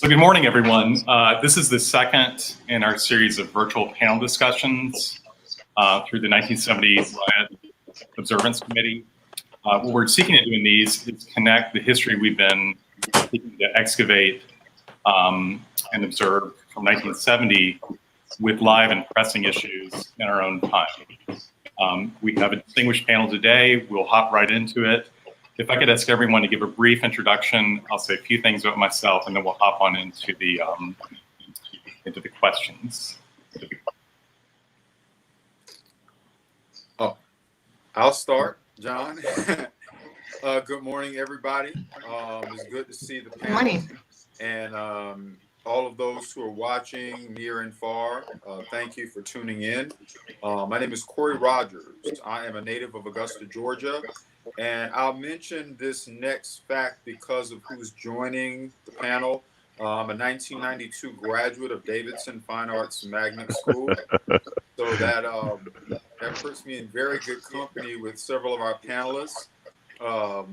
So good morning, everyone. This is the second in our series of virtual panel discussions through the 1970 Riot Observance Committee. What we're seeking to do in these is connect the history we've been seeking to excavate and observe from 1970 with live and pressing issues in our own time. We have a distinguished panel today. We'll hop right into it. If I could ask everyone to give a brief introduction, I'll say a few things about myself, and then we'll hop on into the questions. Oh, I'll start, John. Good morning, everybody. It's good to see the panel. Good morning. And all of those who are watching near and far, thank you for tuning in. My name is Corey Rogers. I am a native of Augusta, Georgia. And I'll mention this next fact because of who's joining the panel. I'm a 1992 graduate of Davidson Fine Arts Magnet School. So that puts me in very good company with several of our panelists.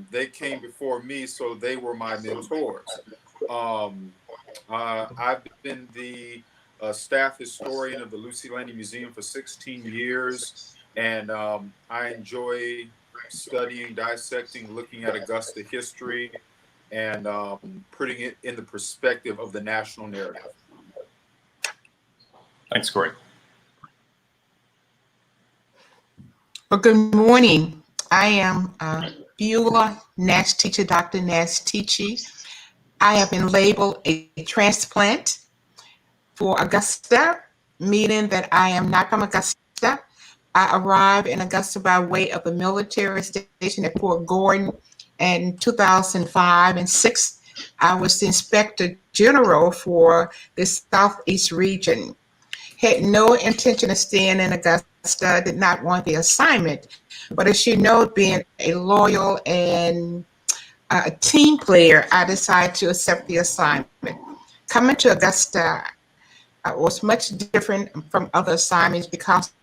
They came before me, so they were my mentors. I've been the staff historian of the Laney Museum for 16 years, and I enjoy studying, dissecting, looking at Augusta history, and putting it in the perspective of the national narrative. Thanks, Corey. Well, good morning. I am Beulah Nash-Teachey, Dr. Nash-Teachey. I have been labeled a transplant for Augusta, meaning that I am not from Augusta. I arrived in Augusta by way of the military station at Fort Gordon in 2005 and 6. I was the Inspector General for the Southeast region. Had no intention of staying in Augusta, did not want the assignment. But as you know, being a loyal and a team player, I decided to accept the assignment. Coming to Augusta was much different from other assignments because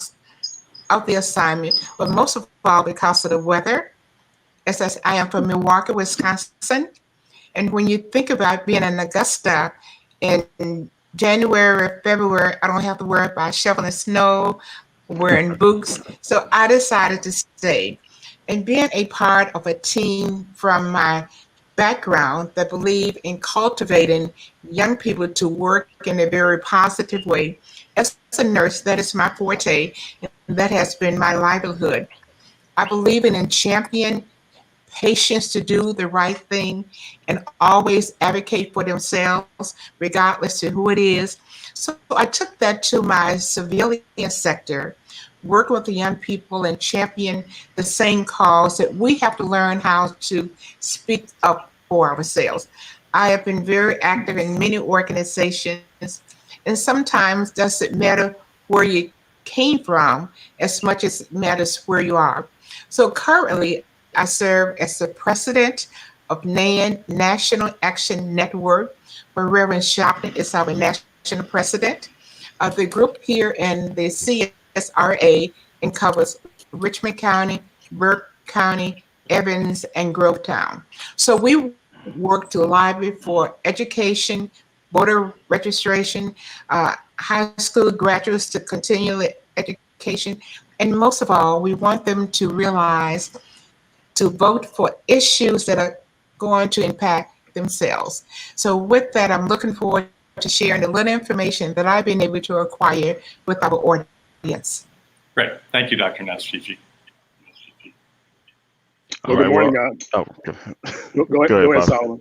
of the assignment, but most of all because of the weather. As I am from Milwaukee, Wisconsin, and when you think about being in Augusta in January, February, I don't have to worry about shoveling snow, wearing boots. So I decided to stay. And being a part of a team from my background that believe in cultivating young people to work in a very positive way. As a nurse, that is my forte, and that has been my livelihood. I believe in champion patients to do the right thing and always advocate for themselves, regardless of who it is. So I took that to my civilian sector, work with the young people and champion the same cause that we have to learn how to speak up for ourselves. I have been very active in many organizations, and sometimes doesn't matter where you came from as much as it matters where you are. So currently, I serve as the president of NAN, National Action Network, where Reverend Shoplin is our national president. The group here in the CSRA covers Richmond County, Burke County, Evans, and Grovetown. So we work to lobby for education, voter registration, high school graduates to continue education, and most of all, we want them to realize to vote for issues that are going to impact themselves. So with that, I'm looking forward to sharing the little information that I've been able to acquire with our audience. Great. Thank you, Dr. Nash-Teachey. Well, good morning, go ahead, Solomon.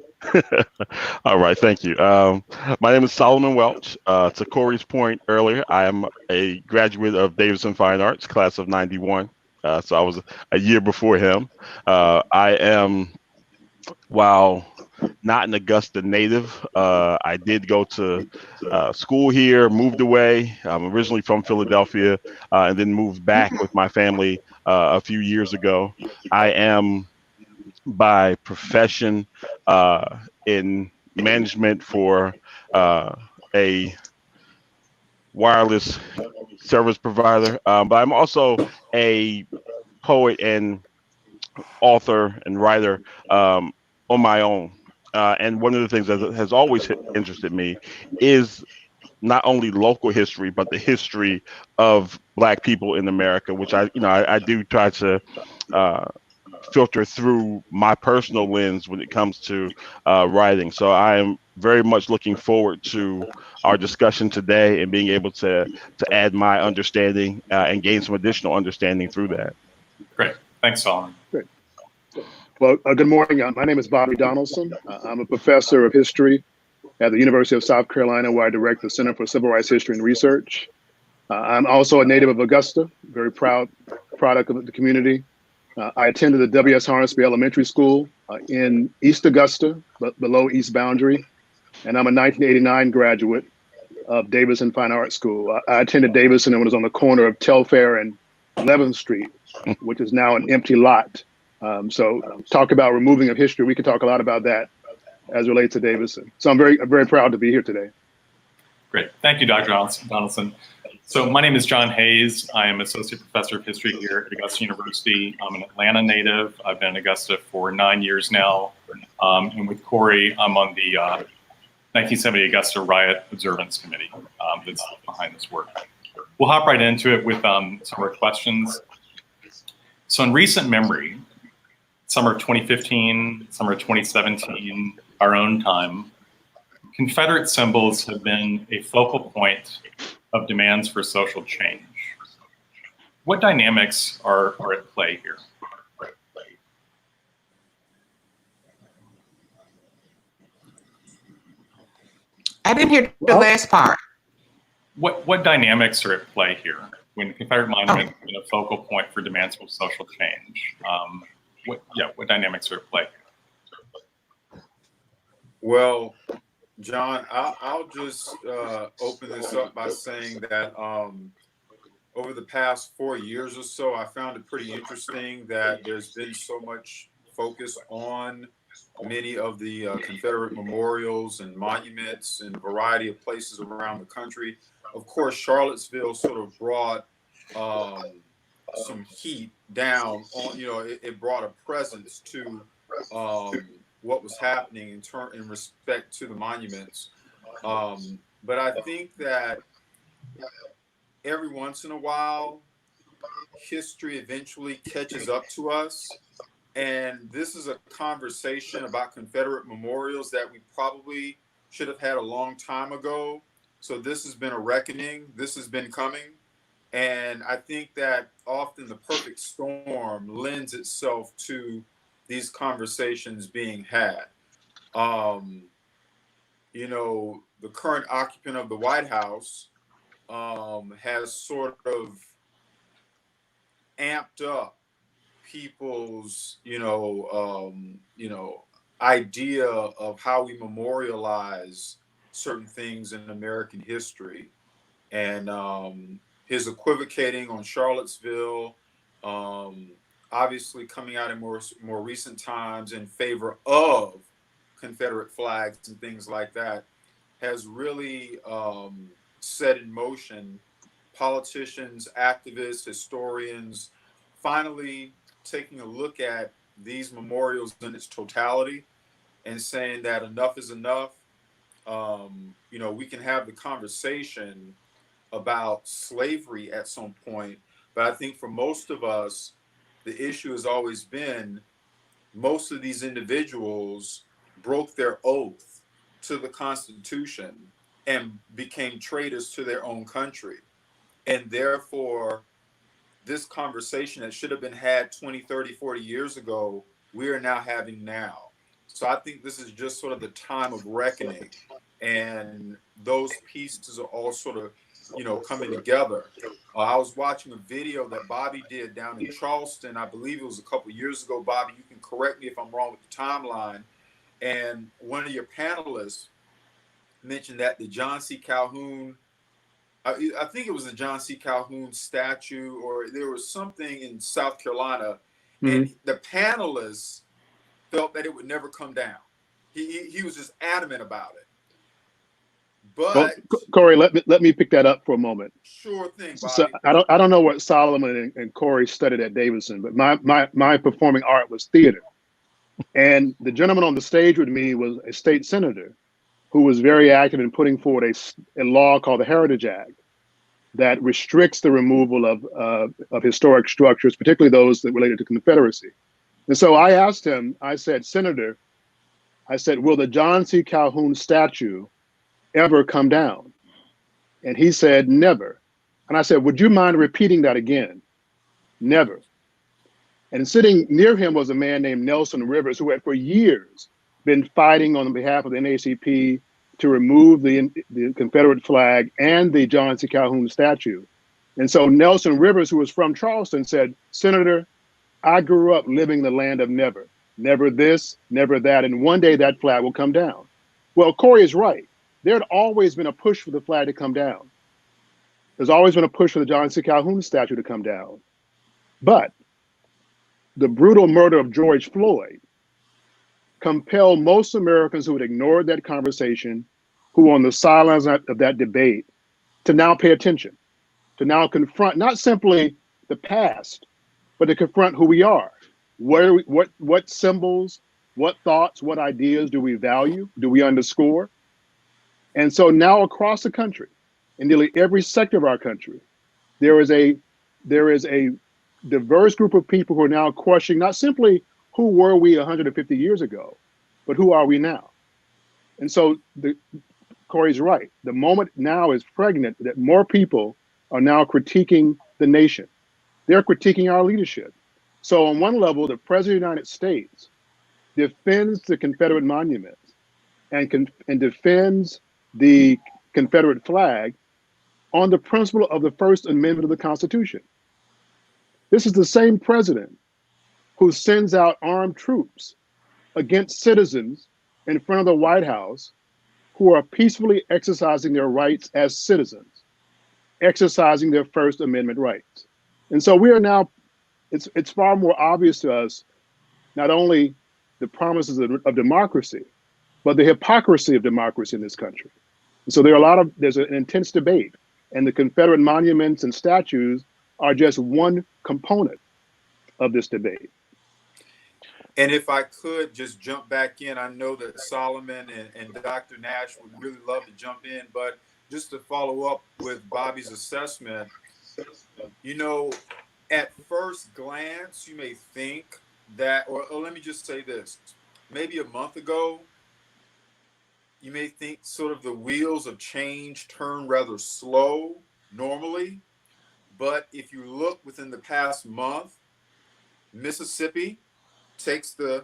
All right, thank you. My name is Solomon Welch. To Corey's point earlier, I am a graduate of Davidson Fine Arts, class of 91. So I was a year before him. I am, while not an Augusta native, I did go to school here, moved away. I'm originally from Philadelphia, and then moved back with my family a few years ago. I am by profession in management for a wireless service provider, but I'm also a poet and author and writer on my own. And one of the things that has always interested me is not only local history, but the history of Black people in America, which I do try to filter through my personal lens when it comes to writing. So I am very much looking forward to our discussion today and being able to add my understanding and gain some additional understanding through that. Great. Thanks, Solomon. Great. Well, good morning. My name is Bobby Donaldson. I'm a professor of history at the University of South Carolina, where I direct the Center for Civil Rights History and Research. I'm also a native of Augusta, very proud product of the community. I attended the W.S. Hornsby Elementary School in East Augusta, but below East Boundary. And I'm a 1989 graduate of Davidson Fine Arts School. I attended Davidson and was on the corner of Telfair and 11th Street, which is now an empty lot. So talk about removing of history. We could talk a lot about that as it relates to Davidson. So I'm very proud to be here today. Great. Thank you, Dr. Donaldson. So my name is John Hayes. I am Associate Professor of History here at Augusta University. I'm an Atlanta native. I've been in Augusta for 9 years now. And with Corey, I'm on the 1970 Augusta Riot Observance Committee that's behind this work. We'll hop right into it with some of our questions. So in recent memory, summer of 2015, summer of 2017, our own time, Confederate symbols have been a focal point of demands for social change. What dynamics are at play here? I didn't hear the last part. What dynamics are at play here when the Confederate Monument has been a focal point for demands for social change? What dynamics are at play here? Well, John, I'll just open this up by saying that over the past 4 years or so, I found it pretty interesting that there's been so much focus on many of the Confederate memorials and monuments in a variety of places around the country. Of course, Charlottesville sort of brought some heat down on, it brought a presence to what was happening in respect to the monuments. But I think that every once in a while, history eventually catches up to us. And this is a conversation about Confederate memorials that we probably should have had a long time ago. So this has been a reckoning. This has been coming. And I think that often the perfect storm lends itself to these conversations being had. The current occupant of the White House has sort of amped up people's, idea of how we memorialize certain things in American history. And his equivocating on Charlottesville, obviously coming out in more recent times in favor of Confederate flags and things like that, has really set in motion politicians, activists, historians, finally taking a look at these memorials in its totality and saying that enough is enough. We can have the conversation about slavery at some point, but I think for most of us, the issue has always been most of these individuals broke their oath to the Constitution and became traitors to their own country. And therefore, this conversation that should have been had 20, 30, 40 years ago, we are now having now. So I think this is just sort of the time of reckoning. And those pieces are all sort of, coming together. I was watching a video that Bobby did down in Charleston. I believe it was a couple years ago. Bobby, you can correct me if I'm wrong with the timeline. And one of your panelists mentioned that the John C. Calhoun, I think it was the John C. Calhoun statue, or there was something in South Carolina, and the panelists felt that it would never come down. He was just adamant about it. But Corey, let me pick that up for a moment. Sure thing, Bobby. So I don't know what Solomon and Corey studied at Davidson, but my performing art was theater. And the gentleman on the stage with me was a state senator who was very active in putting forward a law called the Heritage Act that restricts the removal of historic structures, particularly those that related to Confederacy. And so I asked him, I said, Senator, I said, will the John C. Calhoun statue ever come down? And he said, never. And I said, would you mind repeating that again? Never. And sitting near him was a man named Nelson Rivers, who had for years been fighting on behalf of the NAACP to remove the Confederate flag and the John C. Calhoun statue. And so Nelson Rivers, who was from Charleston, said, Senator, I grew up living the land of never. Never this, never that, and one day that flag will come down. Well, Corey is right. There had always been a push for the flag to come down. There's always been a push for the John C. Calhoun statue to come down. But the brutal murder of George Floyd compelled most Americans who had ignored that conversation, who were on the sidelines of that debate, to now pay attention, to now confront not simply the past, but to confront who we are. What symbols, what thoughts, what ideas do we value? Do we underscore? And so now across the country, in nearly every sector of our country, there is a diverse group of people who are now questioning not simply who were we 150 years ago, but who are we now? And so Corey's right. The moment now is pregnant that more people are now critiquing the nation. They're critiquing our leadership. So on one level, the President of the United States defends the Confederate Monument and defends the Confederate flag on the principle of the First Amendment of the Constitution. This is the same president who sends out armed troops against citizens in front of the White House who are peacefully exercising their rights as citizens, exercising their First Amendment rights. And so we are now, it's far more obvious to us, not only the promises of democracy, but the hypocrisy of democracy in this country. And so there's an intense debate, and the Confederate monuments and statues are just one component of this debate. And if I could just jump back in, I know that Solomon and Dr. Nash would really love to jump in, but just to follow up with Bobby's assessment, you know, at first glance, you may think that, or let me just say this, maybe a month ago, you may think sort of the wheels of change turn rather slow normally. But if you look within the past month, Mississippi takes the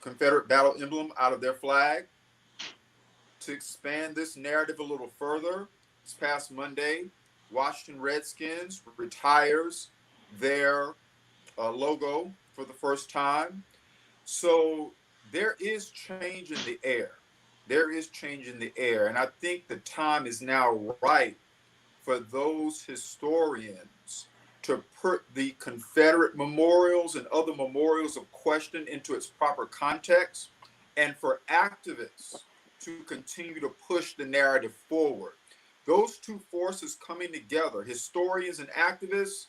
Confederate battle emblem out of their flag. To expand this narrative a little further, this past Monday, Washington Redskins retires their logo for the first time. So there is change in the air. There is change in the air. And I think the time is now right for those historians to put the Confederate memorials and other memorials of question into its proper context, and for activists to continue to push the narrative forward. Those two forces coming together, historians and activists,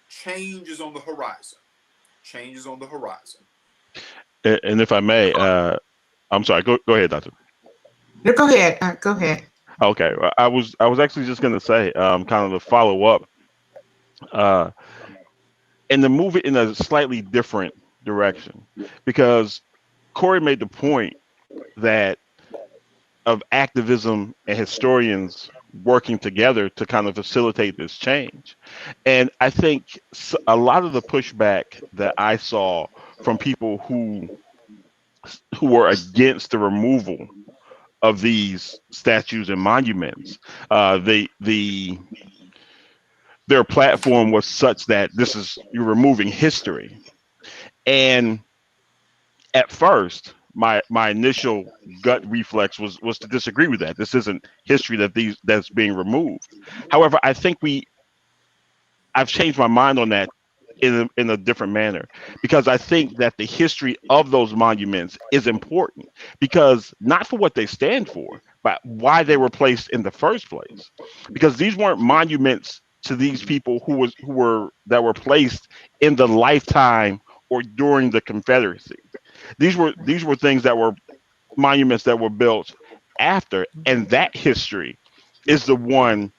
change is on the horizon. Change is on the horizon. And if I may, I'm sorry, go ahead, Doctor. No, go ahead. Go ahead. Okay, I was actually just going to say, kind of the follow up, and to move it in a slightly different direction, because Corey made the point that of activism and historians working together to kind of facilitate this change. And I think a lot of the pushback that I saw from people who were against the removal of these statues and monuments, their platform was such that you're removing history. And at first, my initial gut reflex was to disagree with that. This isn't history that's being removed. However, I think I've changed my mind on that in a different manner, because I think that the history of those monuments is important, because not for what they stand for, but why they were placed in the first place. Because these weren't monuments to these people who were placed in the lifetime or during the Confederacy. These were things that were monuments that were built after, and that history is the one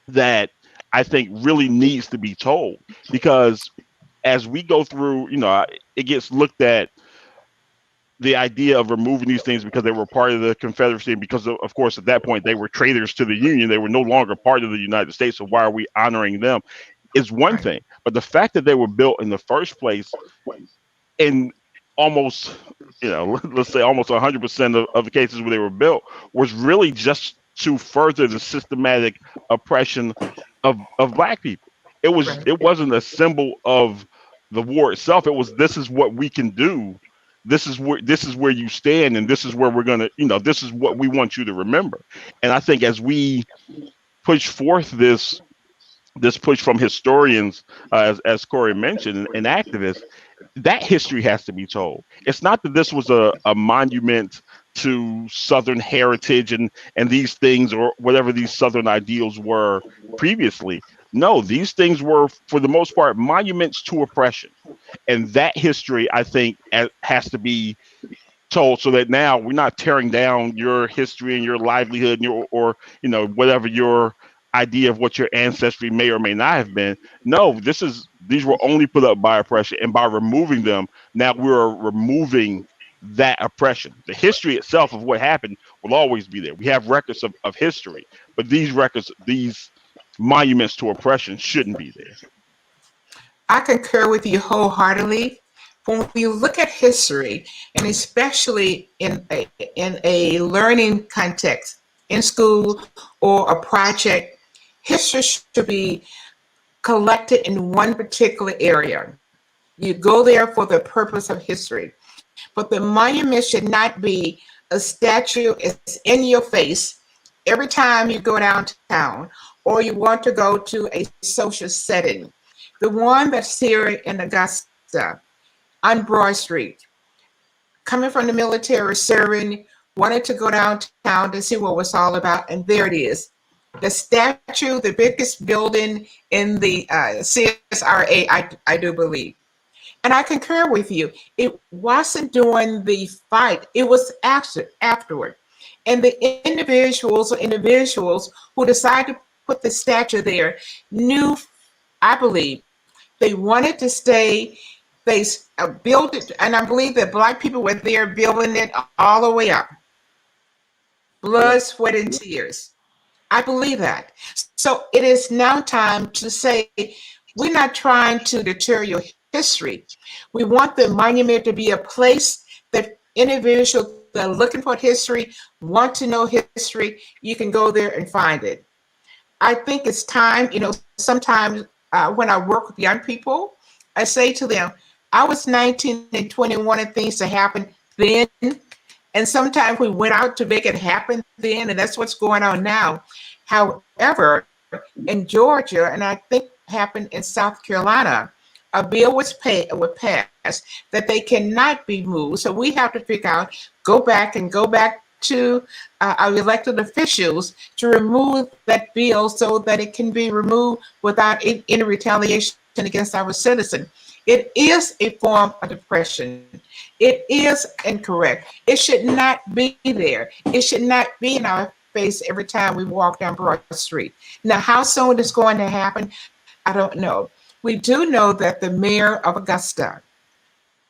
that I think really needs to be told, because as we go through, it gets looked at, the idea of removing these things because they were part of the Confederacy, and because of course at that point they were traitors to the Union, they were no longer part of the United States, so why are we honoring them, is one thing. But the fact that they were built in the first place in almost, let's say almost 100% of the cases where they were built, was really just to further the systematic oppression of Black people. It wasn't a symbol of the war itself. It was, this is what we can do. This is where you stand, and this is where we're gonna, this is what we want you to remember. And I think as we push forth this push from historians, as Corey mentioned, and activists, that history has to be told. It's not that this was a monument to Southern heritage and these things, or whatever these Southern ideals were previously. No, these things were, for the most part, monuments to oppression. And that history, I think, has to be told, so that now we're not tearing down your history and your livelihood and or whatever your idea of what your ancestry may or may not have been. No, these were only put up by oppression, and by removing them, now we're removing that oppression. The history itself of what happened will always be there. We have records of history, but these records, these monuments to oppression, shouldn't be there. I concur with you wholeheartedly. When we look at history, and especially in a learning context, in school or a project, history should be collected in one particular area. You go there for the purpose of history. But the monument should not be a statue is in your face every time you go downtown or you want to go to a social setting. The one that's here in Augusta on Broad Street, coming from the military, serving, wanted to go downtown to see what it was all about, and there it is. The statue, the biggest building in the CSRA, I do believe. And I concur with you. It wasn't during the fight. It was afterward. And the individuals who decided to put the statue there knew, I believe, they wanted to stay. They built it. And I believe that Black people were there building it all the way up. Blood, sweat, and tears. I believe that. So it is now time to say, we're not trying to deter your history. We want the monument to be a place that individuals that are looking for history, want to know history, you can go there and find it. I think it's time, sometimes when I work with young people, I say to them, I was 19 and 21 and things that happened then. And sometimes we went out to make it happen then, and that's what's going on now. However, in Georgia, and I think happened in South Carolina, a bill was passed that they cannot be moved. So we have to figure out, go back to our elected officials to remove that bill so that it can be removed without any retaliation against our citizen. It is a form of oppression. It is incorrect. It should not be there. It should not be in our face every time we walk down Broad Street. Now, how soon it's going to happen, I don't know. We do know that the mayor of Augusta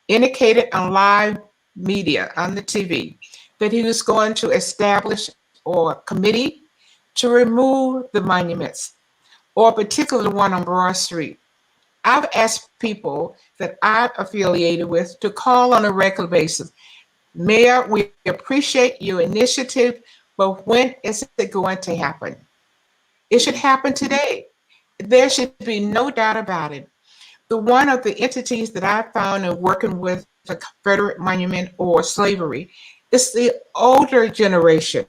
indicated on live media, on the TV, that he was going to establish a committee to remove the monuments, or particularly the one on Broad Street. I've asked people that I'm affiliated with to call on a regular basis. Mayor, we appreciate your initiative, but when is it going to happen? It should happen today. There should be no doubt about it. One of the entities that I found in working with the Confederate Monument or slavery is the older generation.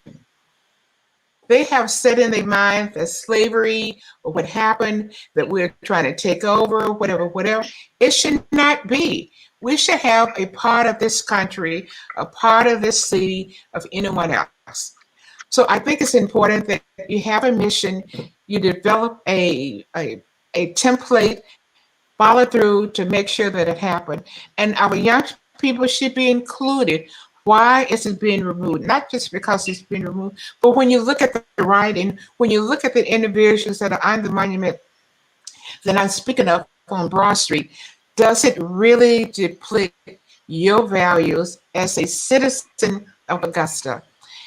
They have set in their mind that slavery or what happened, that we're trying to take over, whatever. It should not be. We should have a part of this country, a part of this city, of anyone else. So I think it's important that you have a mission, you develop a template, follow through to make sure that it happened. And our young people should be included. Why is it being removed? Not just because it's been removed, but when you look at the writing, when you look at the individuals that are on the monument that I'm speaking of on Broad Street, does it really deplete your values as a citizen of Augusta?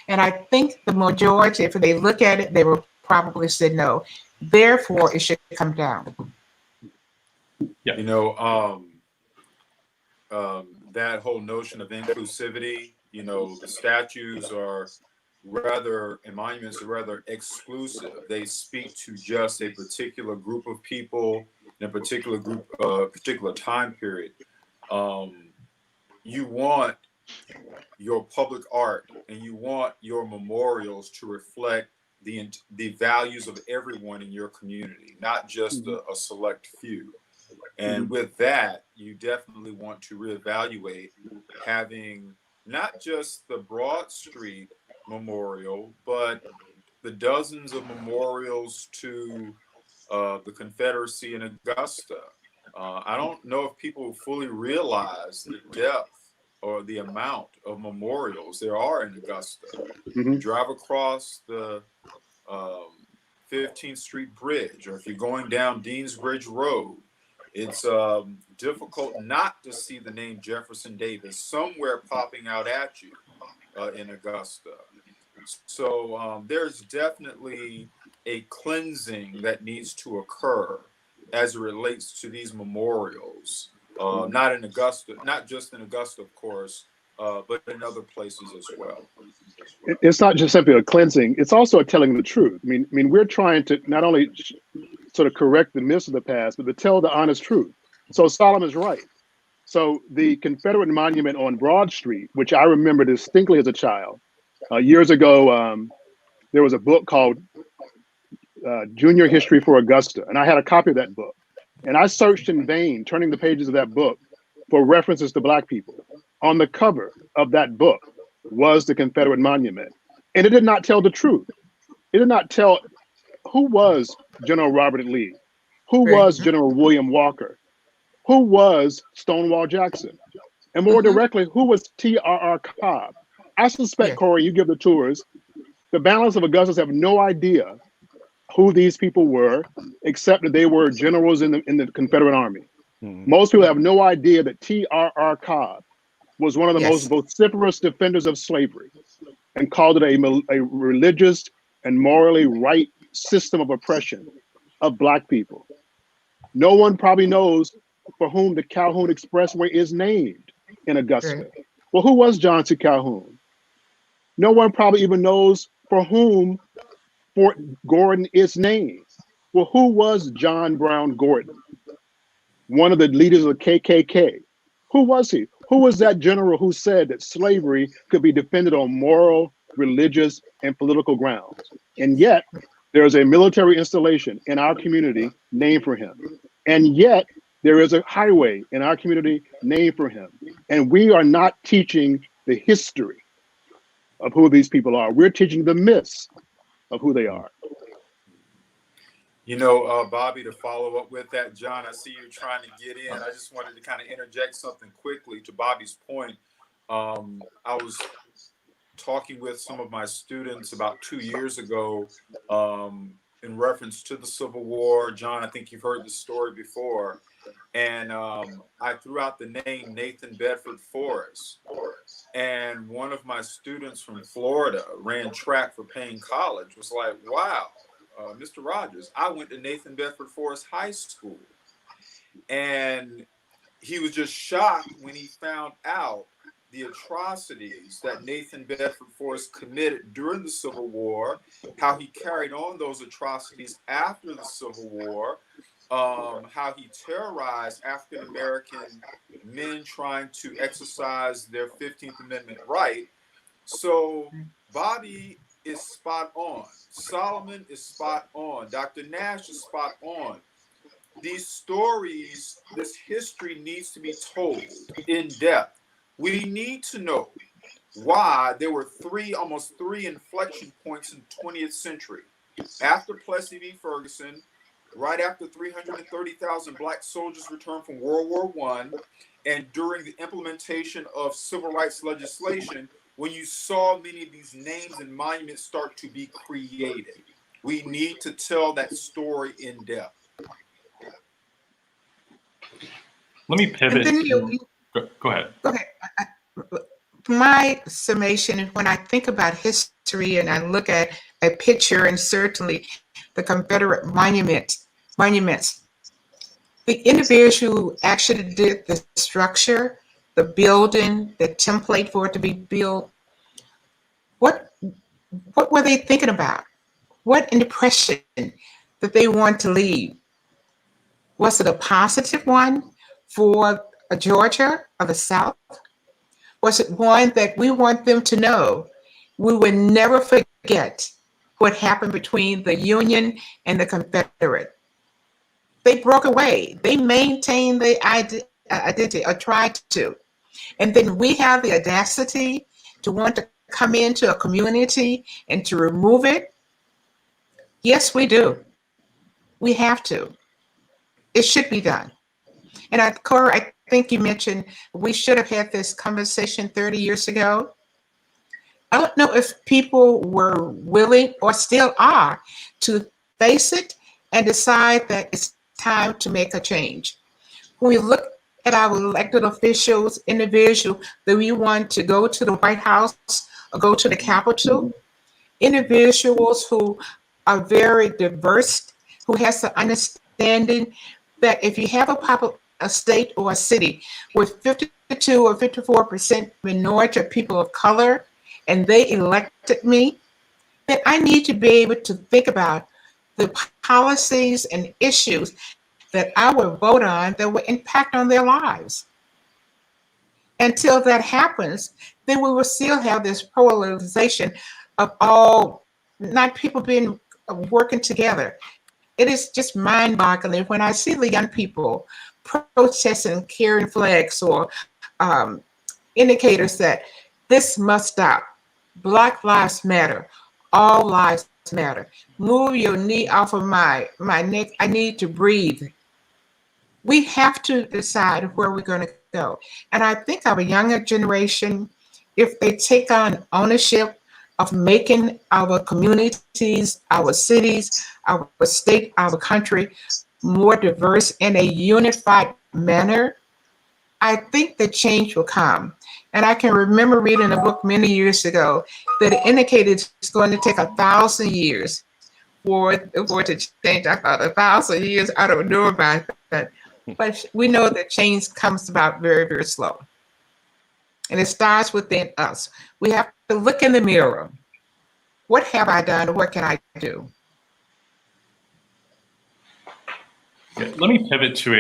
And I think the majority, if they look at it, they will probably say no. Therefore, it should come down. Yeah. You know, that whole notion of inclusivity, you know, the statues are rather, and monuments are rather exclusive. They speak to just a particular group of people in a particular group, particular time period. You want your public art and you want your memorials to reflect the values of everyone in your community, not just a select few. And with that, you definitely want to reevaluate having not just the Broad Street Memorial, but the dozens of memorials to the Confederacy in Augusta. I don't know if people fully realize the depth or the amount of memorials there are in Augusta. You drive across the 15th Street Bridge, or if you're going down Deans Bridge Road, it's difficult not to see the name Jefferson Davis somewhere popping out at you in Augusta. So there's definitely a cleansing that needs to occur as it relates to these memorials, not in Augusta, not just in Augusta, of course, but in other places as well. It's not just simply a cleansing; it's also a telling the truth. I mean, we're trying to not only sort of correct the myths of the past, but to tell the honest truth. So Solomon's right. So the Confederate Monument on Broad Street, which I remember distinctly as a child, years ago, there was a book called Junior History for Augusta, and I had a copy of that book. And I searched in vain, turning the pages of that book for references to Black people. On the cover of that book was the Confederate Monument, and it did not tell the truth. It did not tell who was General Robert Lee, who was General William Walker, who was Stonewall Jackson, and more directly, who was T.R.R. Cobb. I suspect, Corey, you give the tours, the balance of Augustas have no idea who these people were, except that they were generals in the Confederate Army. Most people have no idea that T.R.R. Cobb was one of the most vociferous defenders of slavery and called it a religious and morally right system of oppression of Black people. No one probably knows for whom the Calhoun Expressway is named in Augusta. Well, who was John C. Calhoun? No one probably even knows for whom Fort Gordon is named. Well, who was John Brown Gordon? One of the leaders of the KKK. Who was he? Who was that general who said that slavery could be defended on moral, religious, and political grounds? And yet, there is a military installation in our community named for him. And yet, there is a highway in our community named for him. And we are not teaching the history of who these people are. We're teaching the myths of who they are. You know, Bobby, to follow up with that, John, I see you trying to get in. I just wanted to kind of interject something quickly to Bobby's point. I was talking with some of my students about 2 years ago in reference to the Civil War. John, I think you've heard the story before. And I threw out the name Nathan Bedford Forrest. And one of my students from Florida ran track for Paine College, was like, wow, Mr. Rogers, I went to Nathan Bedford Forrest High School. And he was just shocked when he found out the atrocities that Nathan Bedford Forrest committed during the Civil War, how he carried on those atrocities after the Civil War, how he terrorized African-American men trying to exercise their 15th Amendment right. So Bobby is spot on. Solomon is spot on. Dr. Nash is spot on. These stories, this history needs to be told in depth. We need to know why there were almost three inflection points in the 20th century. After Plessy v. Ferguson, right after 330,000 Black soldiers returned from World War I, and during the implementation of civil rights legislation, when you saw many of these names and monuments start to be created. We need to tell that story in depth. Let me pivot. Go ahead. Okay. My summation, when I think about history and I look at a picture, and certainly the Confederate monuments, the individual who actually did the structure, the building, the template for it to be built, what were they thinking about? What impression that they want to leave? Was it a positive one for Georgia or the South? Was it one that we want them to know we will never forget what happened between the Union and the Confederate? They broke away. They maintained the identity, or tried to. And then we have the audacity to want to come into a community and to remove it. Yes, we do. We have to. It should be done. And Cora, I think you mentioned we should have had this conversation 30 years ago. I don't know if people were willing or still are to face it and decide that it's time to make a change. When we look at our elected officials, individuals that we want to go to the White House or go to the Capitol, individuals who are very diverse, who has the understanding that if you have a state or a city with 52 or 54% minority of people of color, and they elected me, then I need to be able to think about the policies and issues that I will vote on that will impact on their lives. Until that happens, then we will still have this polarization of all, not people being working together. It is just mind-boggling when I see the young people protesting, carrying flags or indicators that this must stop. Black lives matter. All lives matter. Move your knee off of my neck. I need to breathe. We have to decide where we're going to go. And I think our younger generation, if they take on ownership of making our communities, our cities, our state, our country more diverse in a unified manner, I think the change will come. And I can remember reading a book many years ago that indicated it's going to take 1,000 years for it to change. I thought 1,000 years, I don't know about that. But we know that change comes about very, very slow. And it starts within us. We have to look in the mirror. What have I done? What can I do? Yeah, let me pivot to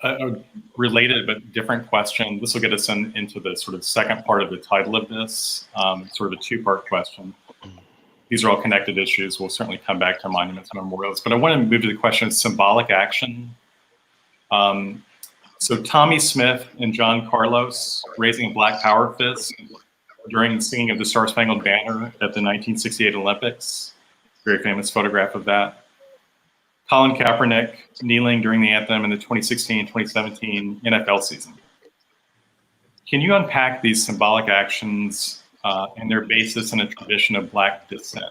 a related but different question. This will get us into the sort of second part of the title of this, sort of a two-part question. These are all connected issues. We'll certainly come back to monuments and memorials, but I want to move to the question of symbolic action. So Tommy Smith and John Carlos raising a Black Power fist during the singing of the Star Spangled Banner at the 1968 Olympics. Very famous photograph of that. Colin Kaepernick kneeling during the anthem in the 2016-2017 NFL season. Can you unpack these symbolic actions and their basis in a tradition of Black dissent?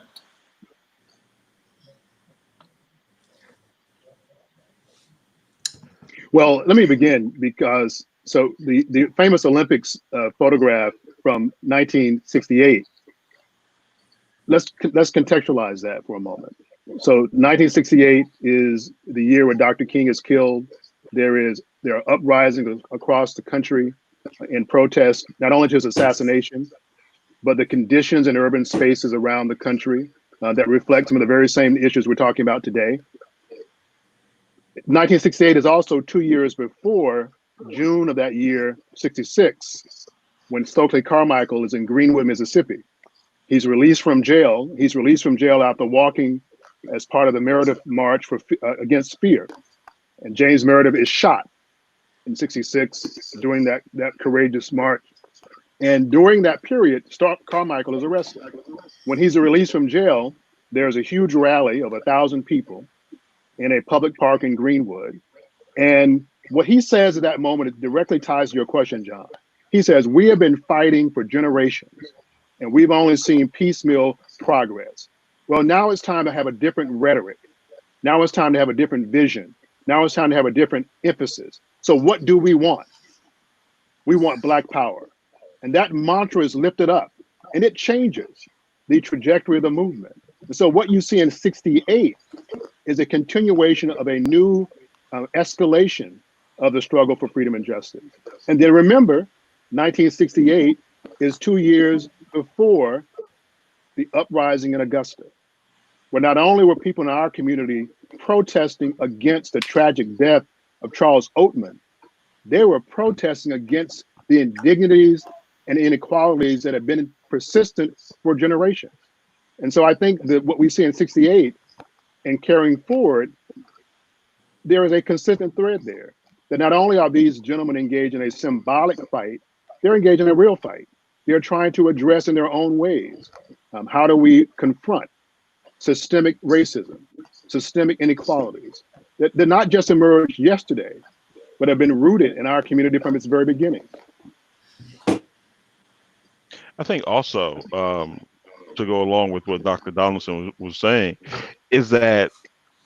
Well, let me begin because the famous Olympics photograph from 1968. Let's contextualize that for a moment. So 1968 is the year where Dr. King is killed. There are uprisings across the country in protest, not only to his assassination, but the conditions in urban spaces around the country that reflect some of the very same issues we're talking about today. 1968 is also 2 years before June of that year, 66, when Stokely Carmichael is in Greenwood, Mississippi. He's released from jail. He's released from jail after walking as part of the Meredith March against fear. And James Meredith is shot in 66 during that courageous march. And during that period, Carmichael is arrested. When he's released from jail, there's a huge rally of 1,000 people in a public park in Greenwood. And what he says at that moment, it directly ties to your question, John. He says, we have been fighting for generations and we've only seen piecemeal progress. Well, now it's time to have a different rhetoric. Now it's time to have a different vision. Now it's time to have a different emphasis. So what do we want? We want Black power. And that mantra is lifted up and it changes the trajectory of the movement. And so what you see in 68 is a continuation of a new escalation of the struggle for freedom and justice. And then remember, 1968 is 2 years before the uprising in Augusta, where not only were people in our community protesting against the tragic death of Charles Oatman, they were protesting against the indignities and inequalities that have been persistent for generations. And so I think that what we see in 68 and carrying forward, there is a consistent thread there, that not only are these gentlemen engaged in a symbolic fight, they're engaged in a real fight. They're trying to address in their own ways, how do we confront systemic racism, systemic inequalities that did not just emerge yesterday, but have been rooted in our community from its very beginning. I think also, to go along with what Dr. Donaldson was saying, is that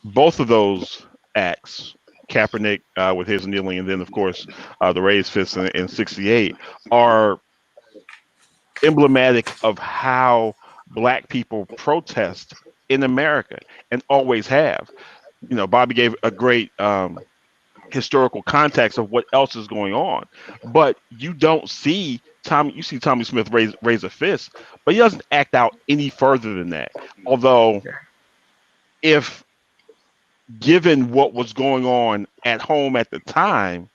both of those acts, Kaepernick with his kneeling, and then of course the raised fist in 68, are emblematic of how Black people protest in America and always have. You know, Bobby gave a great historical context of what else is going on, but you don't see you see Tommy Smith raise a fist, but he doesn't act out any further than that. Although, if given what was going on at home at the time,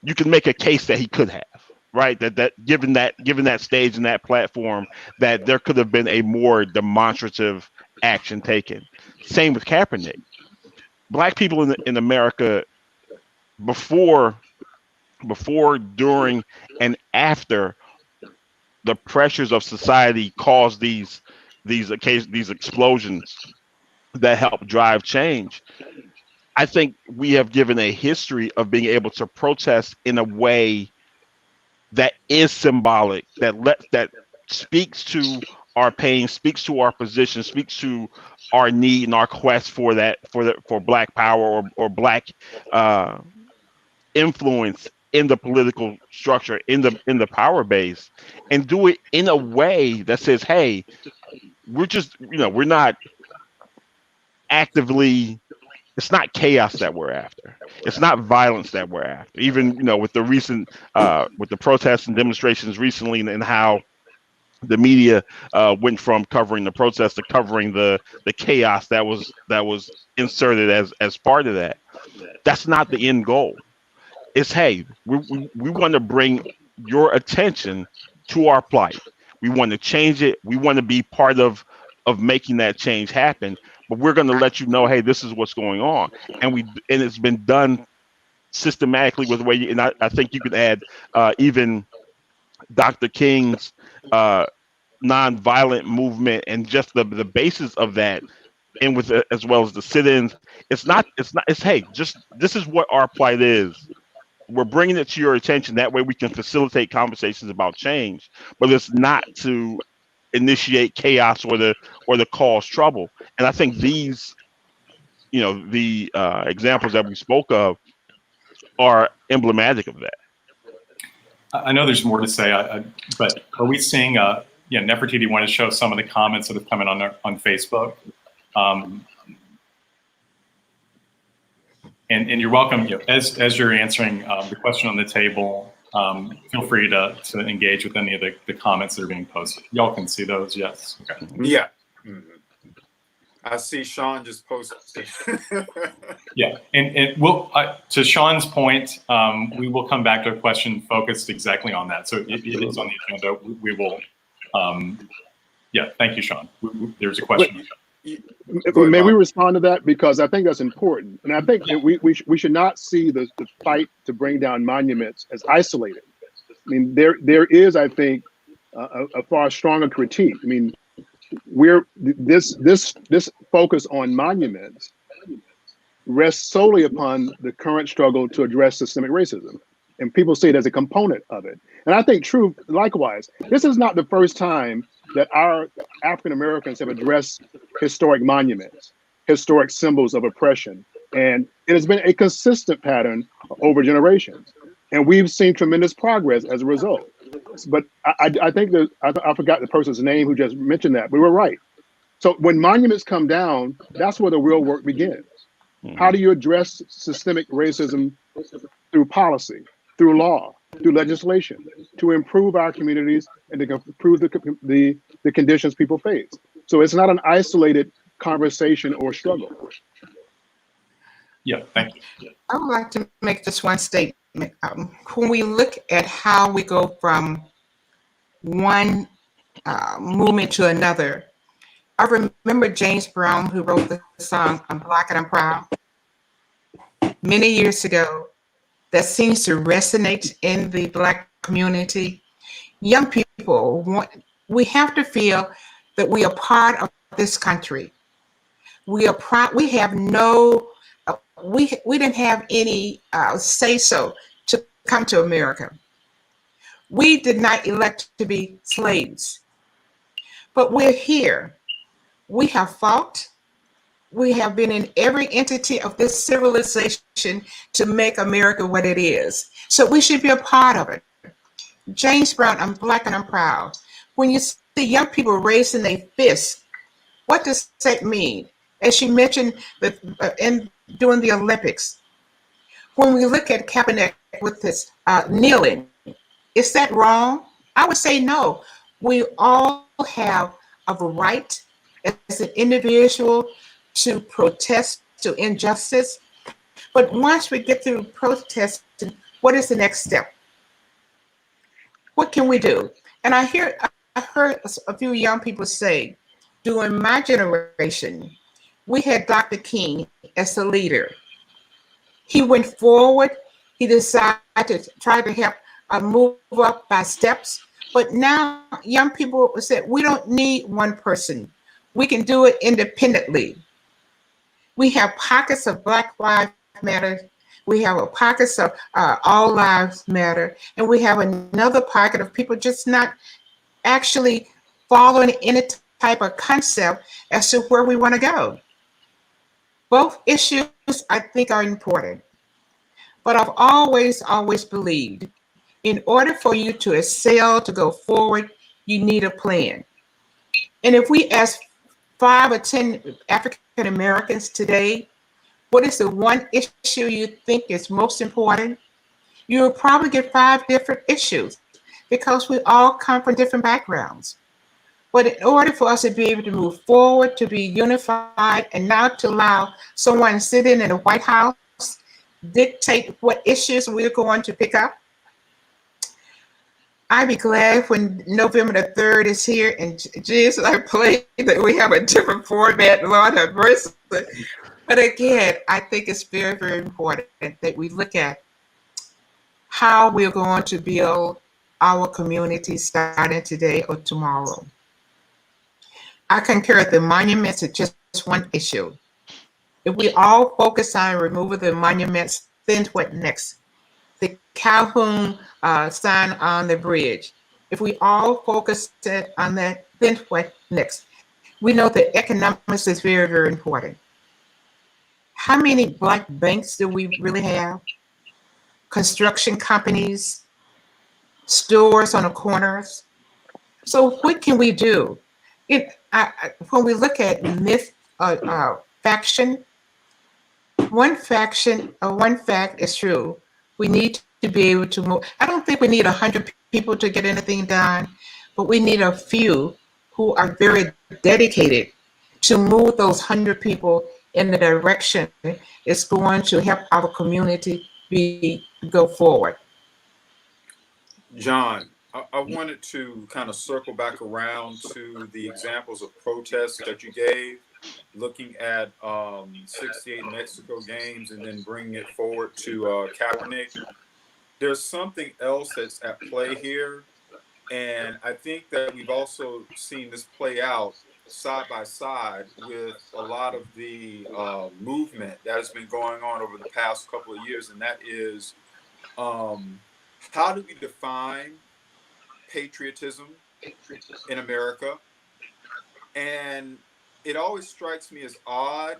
you can make a case that he could have, right? That given that stage and that platform, that there could have been a more demonstrative action taken. Same with Kaepernick. Black people in America, before, during, and after the pressures of society caused these explosions that help drive change, I think we have given a history of being able to protest in a way that is symbolic, that speaks to our pain, speaks to our position, speaks to our need and our quest for Black power or Black influence in the political structure, in the power base, and do it in a way that says, hey, we're not actively, it's not chaos that we're after. It's not violence that we're after. Even, with the recent, with the protests and demonstrations recently, and how the media went from covering the protests to covering the chaos that was inserted as part of that. That's not the end goal. It's, hey, we want to bring your attention to our plight. We want to change it. We want to be part of making that change happen. But we're going to let you know, hey, this is what's going on, and it's been done systematically with the way. And I think you could add even Dr. King's nonviolent movement and just the basis of that, and with as well as the sit-ins. It's hey, just this is what our plight is. We're bringing it to your attention. That way we can facilitate conversations about change, but it's not to initiate chaos or the cause trouble. And I think these, the examples that we spoke of are emblematic of that. I know there's more to say, but are we seeing, Nefertiti, do you want to show some of the comments that have come in on Facebook? And you're welcome, as you're answering the question on the table, feel free to engage with any of the comments that are being posted. Y'all can see those, yes? Okay. Yeah. Mm-hmm. I see Sean just posted. Yeah, and we'll, to Sean's point, we will come back to a question focused exactly on that. So it is on the agenda. We will, thank you, Sean. There's a question. May we respond to that? Because I think that's important. And I think that we should not see the fight to bring down monuments as isolated. I mean, there is, I think, a far stronger critique. I mean, this focus on monuments rests solely upon the current struggle to address systemic racism. And people see it as a component of it. And I think true, likewise, this is not the first time that our African Americans have addressed historic monuments, historic symbols of oppression. And it has been a consistent pattern over generations. And we've seen tremendous progress as a result. But I think that I forgot the person's name who just mentioned that. We were right. So when monuments come down, that's where the real work begins. How do you address systemic racism through policy, through law, through legislation, to improve our communities and to improve the conditions people face? So it's not an isolated conversation or struggle. Yeah, thank you. I would like to make this one statement. When we look at how we go from one movement to another, I remember James Brown, who wrote the song, I'm Black and I'm Proud, many years ago, that seems to resonate in the Black community. Young people, we have to feel that we are part of this country. We are proud. We have no, we didn't have any say-so to come to America. We did not elect to be slaves, but we're here. We have fought. We have been in every entity of this civilization to make America what it is. So we should be a part of it. James Brown, I'm Black and I'm proud. When you see young people raising their fists, what does that mean? As you mentioned, during the Olympics, when we look at Kaepernick with this kneeling, is that wrong? I would say no. We all have a right as an individual to protest to injustice. But once we get through protesting, what is the next step? What can we do? And I heard a few young people say, during my generation, we had Dr. King as the leader. He went forward. He decided to try to help move up by steps. But now young people said, we don't need one person. We can do it independently. We have pockets of Black Lives Matter. We have a pockets of All Lives Matter. And we have another pocket of people just not actually following any type of concept as to where we want to go. Both issues, I think, are important. But I've always believed in order for you to excel, to go forward, you need a plan. And if we ask 5 or 10 African Americans today, what is the one issue you think is most important? You'll probably get 5 different issues because we all come from different backgrounds. But in order for us to be able to move forward, to be unified, and not to allow someone sitting in the White House dictate what issues we're going to pick up, I'd be glad when November the 3rd is here and Jesus, I pray that we have a different format, Lord have mercy. But again, I think it's very, very important that we look at how we're going to build our community starting today or tomorrow. I concur the monuments are just one issue. If we all focus on removing the monuments, then what next? The Calhoun sign on the bridge. If we all focus on that, then what next? We know that economics is very, very important. How many Black banks do we really have? Construction companies, stores on the corners. So what can we do? When we look at myth, faction, one fact is true. We need to be able to move. I don't think we need 100 people to get anything done, but we need a few who are very dedicated to move those 100 people in the direction it's going to help our community go forward. John, I wanted to kind of circle back around to the examples of protests that you gave, looking at 68 Mexico games and then bringing it forward to Kaepernick. There's something else that's at play here. And I think that we've also seen this play out side by side with a lot of the movement that has been going on over the past couple of years, and that is, how do we define patriotism in America? And it always strikes me as odd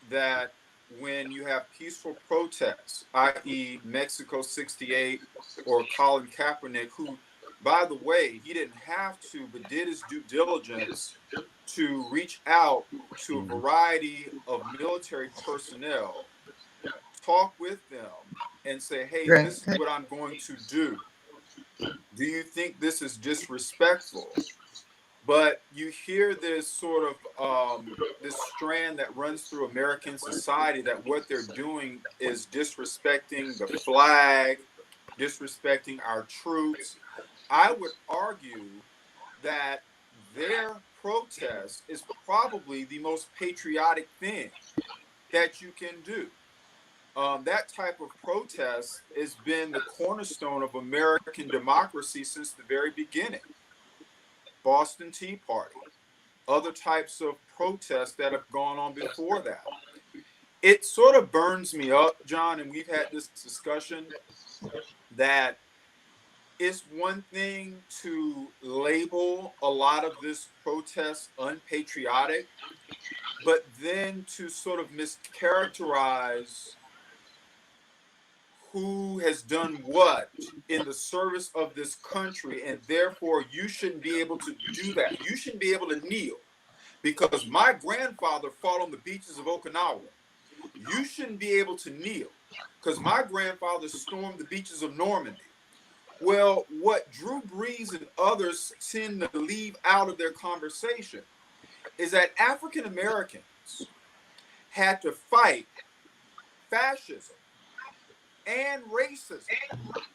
that when you have peaceful protests, i.e. Mexico 68 or Colin Kaepernick, who, by the way, he didn't have to, but did his due diligence to reach out to a variety of military personnel, talk with them, and say, hey, this is what I'm going to do. Do you think this is disrespectful? But you hear this sort of this strand that runs through American society that what they're doing is disrespecting the flag, disrespecting our troops. I would argue that their protest is probably the most patriotic thing that you can do. That type of protest has been the cornerstone of American democracy since the very beginning. Boston Tea Party, other types of protests that have gone on before that. It sort of burns me up, John, and we've had this discussion, that it's one thing to label a lot of this protest unpatriotic, but then to sort of mischaracterize who has done what in the service of this country, and therefore you shouldn't be able to do that. You shouldn't be able to kneel because my grandfather fought on the beaches of Okinawa. You shouldn't be able to kneel because my grandfather stormed the beaches of Normandy. Well, what Drew Brees and others tend to leave out of their conversation is that African Americans had to fight fascism and racism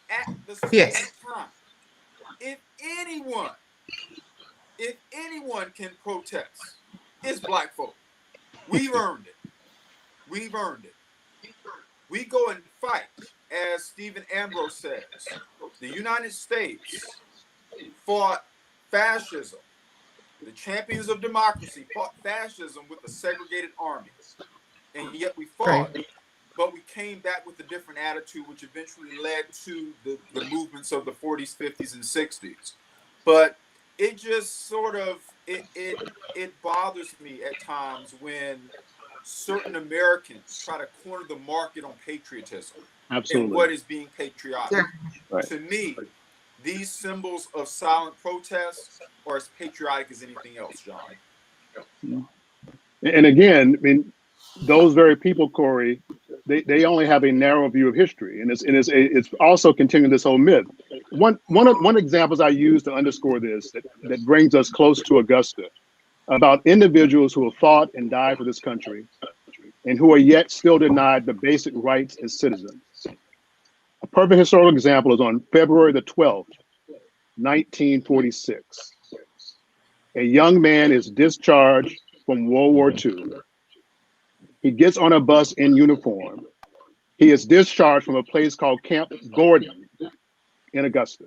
at the same time. If anyone can protest, it's black folk. We've earned it. We've earned it. We go and fight, as Stephen Ambrose says. The United States fought fascism. The champions of democracy fought fascism with a segregated army. And yet we fought. Right. But we came back with a different attitude, which eventually led to the movements of the 40s, 50s, and 60s. But it just sort of, it bothers me at times when certain Americans try to corner the market on patriotism. Absolutely. And what is being patriotic. Yeah. Right. To me, these symbols of silent protest are as patriotic as anything else, John. And again, I mean, those very people, Corey, they only have a narrow view of history, and it's also continuing this whole myth. One example I use to underscore this that brings us close to Augusta, about individuals who have fought and died for this country, and who are yet still denied the basic rights as citizens. A perfect historical example is on February the 12th, 1946. A young man is discharged from World War II. He gets on a bus in uniform. He is discharged from a place called Camp Gordon in Augusta.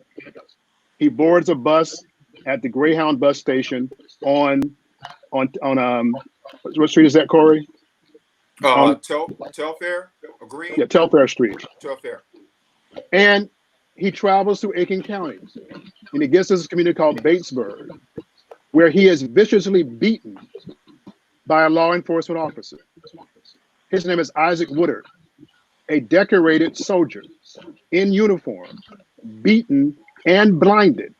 He boards a bus at the Greyhound bus station on what street is that, Corey? Telfair, Green. Yeah, Telfair Street. Telfair. And he travels through Aiken County, and he gets to this community called Batesburg, where he is viciously beaten by a law enforcement officer. His name is Isaac Woodard, a decorated soldier in uniform, beaten and blinded.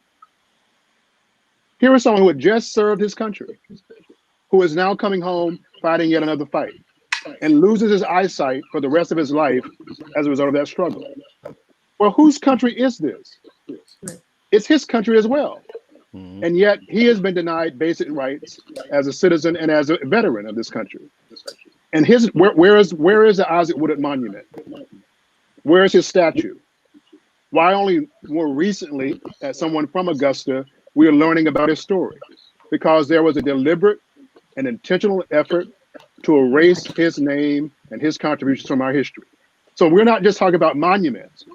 Here is someone who had just served his country, who is now coming home fighting yet another fight, and loses his eyesight for the rest of his life as a result of that struggle. Well, whose country is this? It's his country as well. And yet he has been denied basic rights as a citizen and as a veteran of this country. And where is the Isaac Woodard Monument? Where is his statue? Why only more recently, as someone from Augusta, we are learning about his story? Because there was a deliberate and intentional effort to erase his name and his contributions from our history. So we're not just talking about monuments.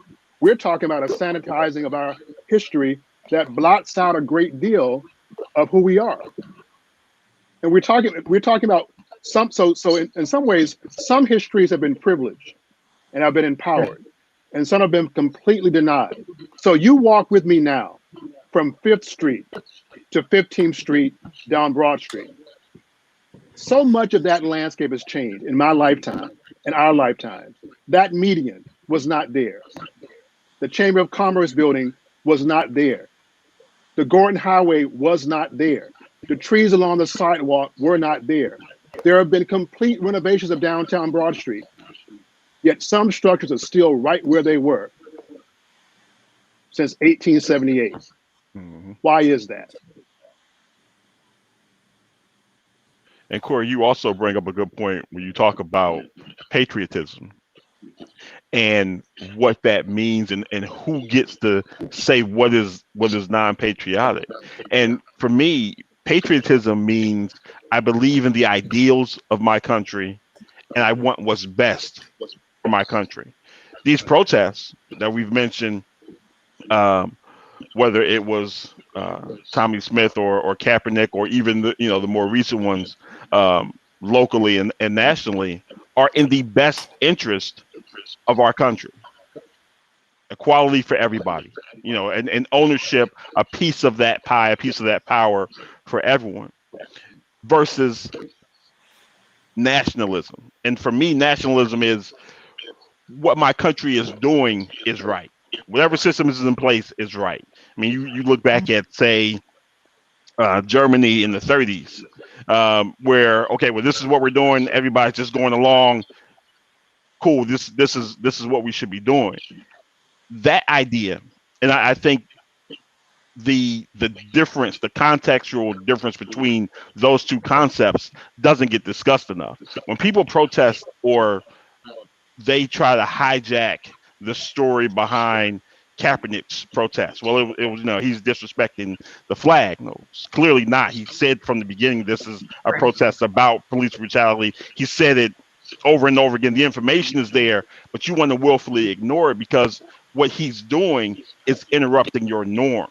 We're talking about a sanitizing of our history that blots out a great deal of who we are. And we're talking about some, so in some ways, some histories have been privileged and have been empowered, and some have been completely denied. So you walk with me now from 5th Street to 15th Street down Broad Street. So much of that landscape has changed in my lifetime, in our lifetime. That median was not there. The Chamber of Commerce building was not there. The Gordon Highway was not there. The trees along the sidewalk were not there. There have been complete renovations of downtown Broad Street, yet some structures are still right where they were since 1878. Mm-hmm. Why is that? And Corey, you also bring up a good point when you talk about patriotism and what that means, and who gets to say what is non-patriotic. And for me, patriotism means I believe in the ideals of my country and I want what's best for my country. These protests that we've mentioned, whether it was Tommy Smith or Kaepernick, or even the more recent ones locally and nationally, are in the best interest of our country. Equality for everybody, and ownership, a piece of that pie, a piece of that power for everyone, versus nationalism. And for me, nationalism is what my country is doing is right. Whatever system is in place is right. I mean, you look back at, say, Germany in the 30s, where, okay, well, this is what we're doing. Everybody's just going along. Cool. This is what we should be doing. That idea, and I think the difference, the contextual difference between those two concepts doesn't get discussed enough. When people protest or they try to hijack the story behind Kaepernick's protest, well, it was he's disrespecting the flag. No, it's clearly not. He said from the beginning this is a protest about police brutality. He said it over and over again. The information is there, but you want to willfully ignore it because what he's doing is interrupting your norm.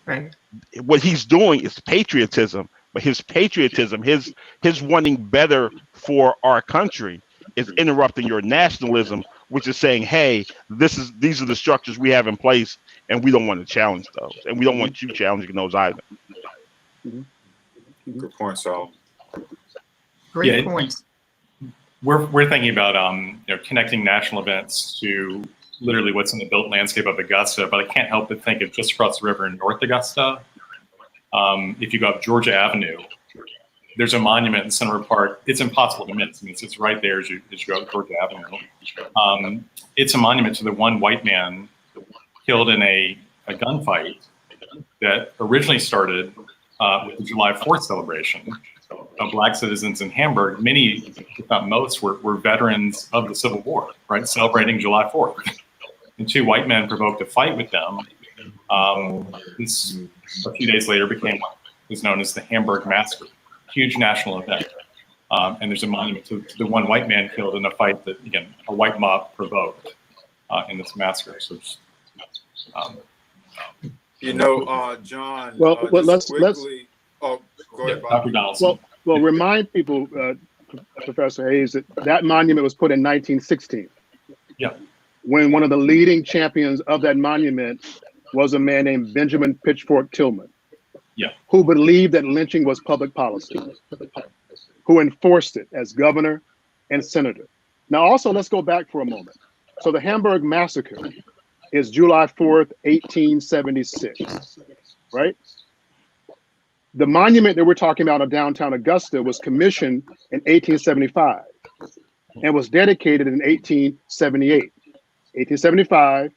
Right. What he's doing is patriotism, but his patriotism, his wanting better for our country, is interrupting your nationalism, which is saying, hey, these are the structures we have in place, and we don't want to challenge those, and we don't want you challenging those either. Good point, Saul. Great points. We're thinking about connecting national events to literally what's in the built landscape of Augusta, but I can't help but think of just across the river in North Augusta. If you go up Georgia Avenue, there's a monument in Central Park. It's impossible to miss. I mean, it's right there as you go up Georgia Avenue. It's a monument to the one white man killed in a gunfight that originally started with the July 4th celebration of Black citizens in Hamburg. Many, if not most, were veterans of the Civil War, right, celebrating July 4th. And two white men provoked a fight with them. This, a few days later, became what was known as the Hamburg Massacre, huge national event. And there's a monument to the one white man killed in a fight that, again, a white mob provoked in this massacre. So, John. Well, let's quickly. Oh, go ahead, Dr. Donaldson. Well, remind people, Professor Hayes, that monument was put in 1916. Yeah. When one of the leading champions of that monument was a man named Benjamin Pitchfork Tillman. Yeah. Who believed that lynching was public policy, who enforced it as governor and senator. Now, also, let's go back for a moment. So the Hamburg Massacre is July 4th, 1876, right? The monument that we're talking about of downtown Augusta was commissioned in 1875 and was dedicated in 1878. 1875,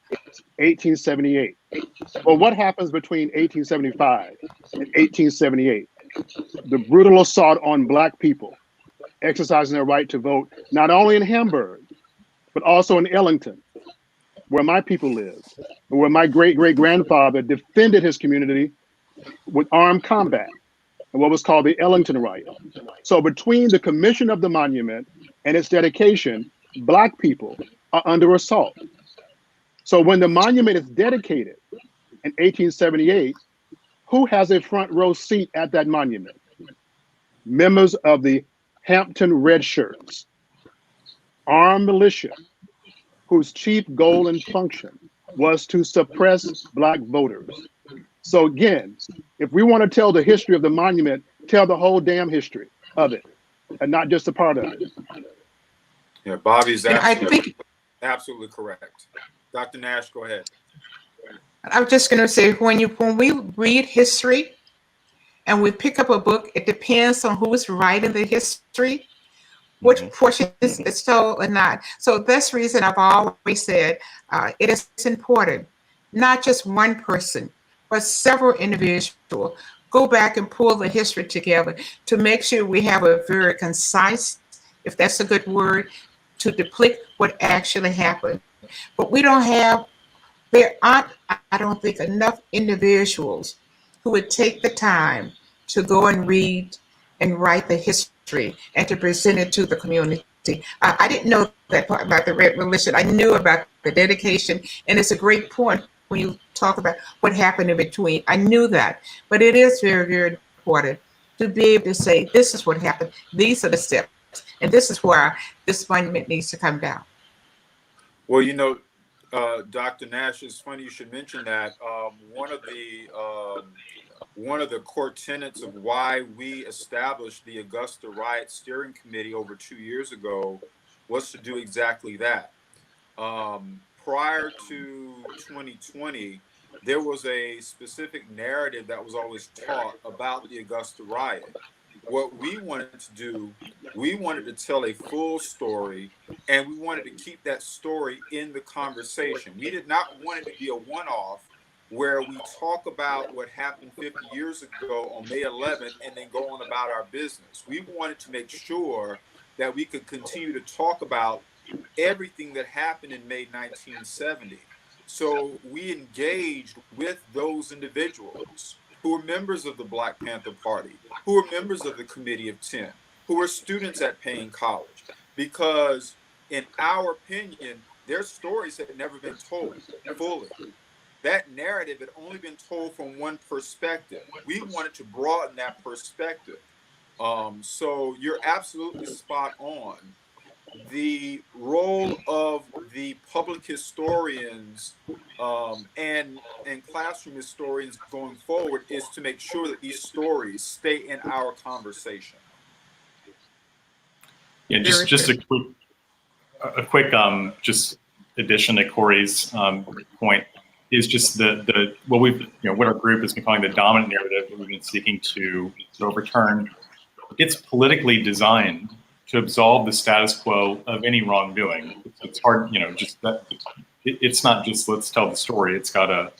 1878. Well, what happens between 1875 and 1878? The brutal assault on Black people exercising their right to vote, not only in Hamburg, but also in Ellington, where my people live, and where my great-great-grandfather defended his community with armed combat and what was called the Ellington Riot. So between the commission of the monument and its dedication, Black people are under assault. So when the monument is dedicated in 1878, who has a front row seat at that monument? members of the Hampton Red Shirts, armed militia, whose chief goal and function was to suppress Black voters. So again, if we want to tell the history of the monument, tell the whole damn history of it, and not just a part of it. Yeah, Bobby's absolutely correct. Dr. Nash, go ahead. I was just going to say, when we read history and we pick up a book, it depends on who's writing the history, which portion is told or not. So that's the reason I've always said it is important, not just one person, but several individuals. Go back and pull the history together to make sure we have a very concise, if that's a good word, to depict what actually happened. But there aren't, I don't think, enough individuals who would take the time to go and read and write the history and to present it to the community. I didn't know that part about the Red Religion. I knew about the dedication, and it's a great point when you talk about what happened in between. I knew that, but it is very, very important to be able to say, this is what happened, these are the steps, and this is where this monument needs to come down. Well, you know, Dr. Nash, it's funny you should mention that. One of the core tenets of why we established the Augusta Riot Steering Committee over 2 years ago was to do exactly that. Prior to 2020, there was a specific narrative that was always taught about the Augusta riot. What we wanted to do, we wanted to tell a full story, and we wanted to keep that story in the conversation. We did not want it to be a one-off where we talk about what happened 50 years ago on May 11th and then go on about our business. We wanted to make sure that we could continue to talk about everything that happened in May 1970. So we engaged with those individuals who were members of the Black Panther Party, who were members of the Committee of 10, who were students at Paine College, because in our opinion, their stories had never been told fully. That narrative had only been told from one perspective. We wanted to broaden that perspective. So you're absolutely spot on. The role of the public historians and classroom historians going forward is to make sure that these stories stay in our conversation. Yeah, just a quick just addition to Corey's point is just what our group has been calling the dominant narrative that we've been seeking to overturn. It's politically designed to absolve the status quo of any wrongdoing. It's hard, just that it's not just let's tell the story. It's got a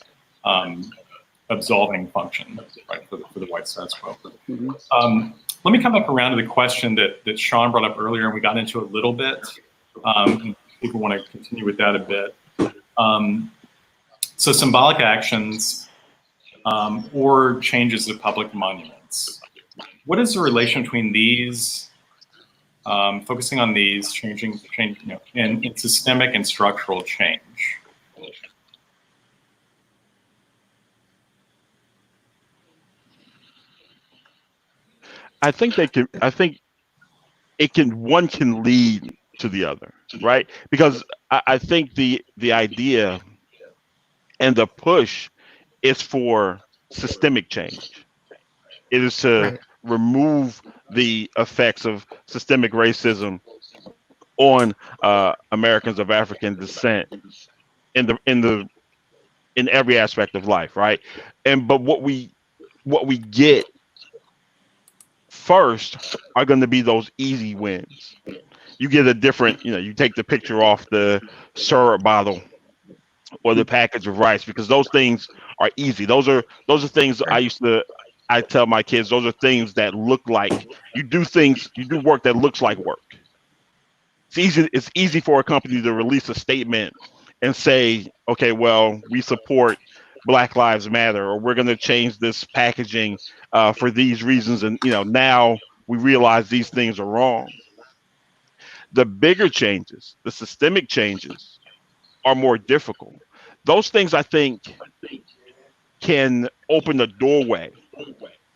absolving function, right, for the white status quo. Mm-hmm. Let me come back around to the question that Sean brought up earlier, and we got into a little bit. People want to continue with that a bit. So symbolic actions or changes of public monuments. What is the relation between these? Focusing on these, and systemic and structural change. I think one can lead to the other, right? Because I think the idea and the push is for systemic change. It is to remove the effects of systemic racism on Americans of African descent in every aspect of life, right? But what we get first are going to be those easy wins. You get a different, you take the picture off the syrup bottle or the package of rice, because those things are easy. Those are things I tell my kids, those are things that look like you do work that looks like work. It's easy for a company to release a statement and say, okay, well, we support Black Lives Matter, or we're going to change this packaging for these reasons. And, now we realize these things are wrong. The bigger changes, the systemic changes, are more difficult. Those things, I think, can open the doorway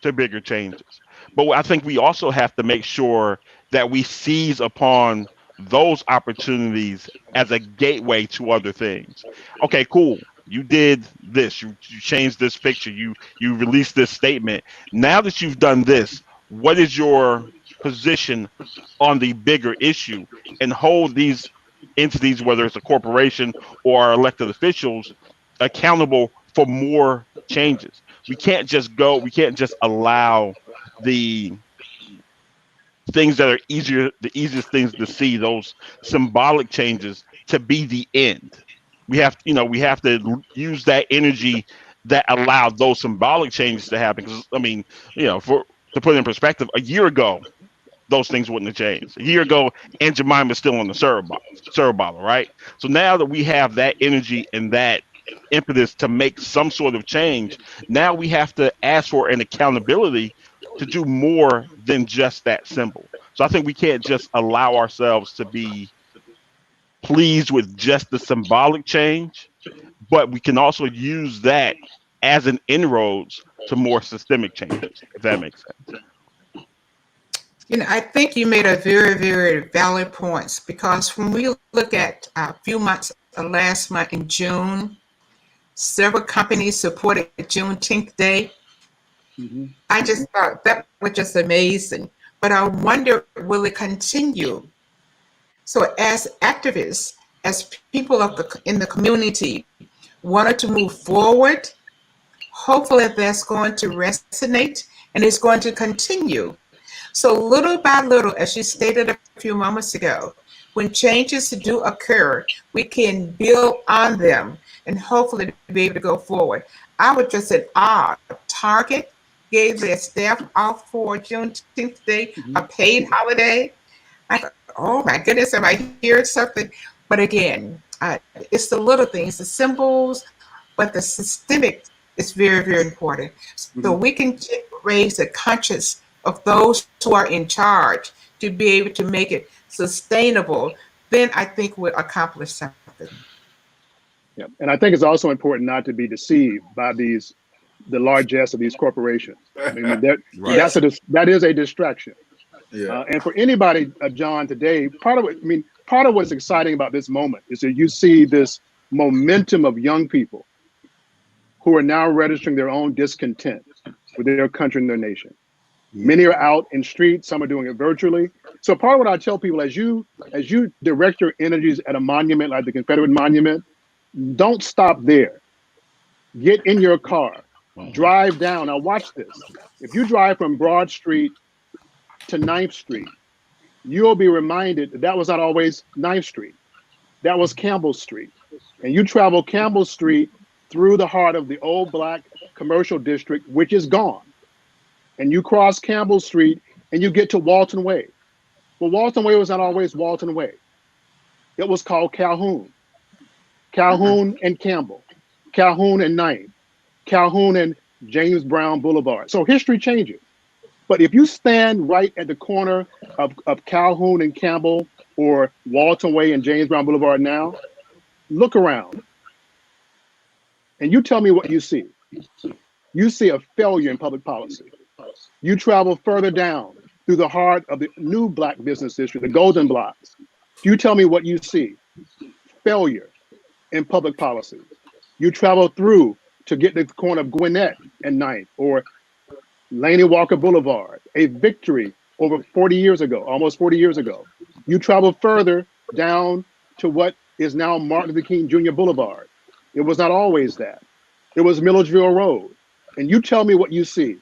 to bigger changes. But I think we also have to make sure that we seize upon those opportunities as a gateway to other things. Okay, cool. You did this. You changed this picture. You released this statement. Now that you've done this, what is your position on the bigger issue? And hold these entities, whether it's a corporation or elected officials, accountable for more changes. We can't just allow the things that are the easiest things to see, those symbolic changes, to be the end. We have to use that energy that allowed those symbolic changes to happen. Because I mean, to put it in perspective, a year ago, those things wouldn't have changed. A year ago, Aunt Jemima was still on the syrup bottle, right? So now that we have that energy and that impetus to make some sort of change, now we have to ask for an accountability to do more than just that symbol. So I think we can't just allow ourselves to be pleased with just the symbolic change, but we can also use that as an inroads to more systemic changes, if that makes sense. I think you made a very, very valid points, because when we look at a few months, last month in June, several companies supported Juneteenth Day. Mm-hmm. I just thought that was just amazing. But I wonder, will it continue? So as activists, as people in the community wanted to move forward, hopefully that's going to resonate and it's going to continue. So little by little, as you stated a few moments ago, when changes do occur, we can build on them and hopefully be able to go forward. I would just say, Target gave their staff off for Juneteenth Day, a paid holiday. I thought, oh my goodness, am I hearing something? But again, it's the little things, the symbols, but the systemic is very, very important. So we can raise the conscience of those who are in charge to be able to make it sustainable. Then I think we'll accomplish something. Yeah, and I think it's also important not to be deceived by the largesse of these corporations. I mean, that is a distraction. Yeah. And for anybody, John, today, part of what's exciting about this moment is that you see this momentum of young people who are now registering their own discontent with their country and their nation. Many are out in streets, some are doing it virtually. So part of what I tell people, as you direct your energies at a monument like the Confederate Monument, don't stop there. Get in your car, drive down. Now watch this. If you drive from Broad Street to 9th Street, you'll be reminded that was not always 9th Street. That was Campbell Street. And you travel Campbell Street through the heart of the old Black commercial district, which is gone. And you cross Campbell Street and you get to Walton Way. Well, Walton Way was not always Walton Way. It was called Calhoun. Calhoun and Campbell, Calhoun and 9th, Calhoun and James Brown Boulevard. So history changes. But if you stand right at the corner of Calhoun and Campbell, or Walton Way and James Brown Boulevard now, look around and you tell me what you see. You see a failure in public policy. You travel further down through the heart of the new Black business district, the Golden Blocks. You tell me what you see. Failure in public policy. You travel through to get to the corner of Gwinnett and 9th, or Laney Walker Boulevard, a victory over 40 years ago, almost 40 years ago. You travel further down to what is now Martin Luther King Jr. Boulevard. It was not always that. It was Milledgeville Road. And you tell me what you see.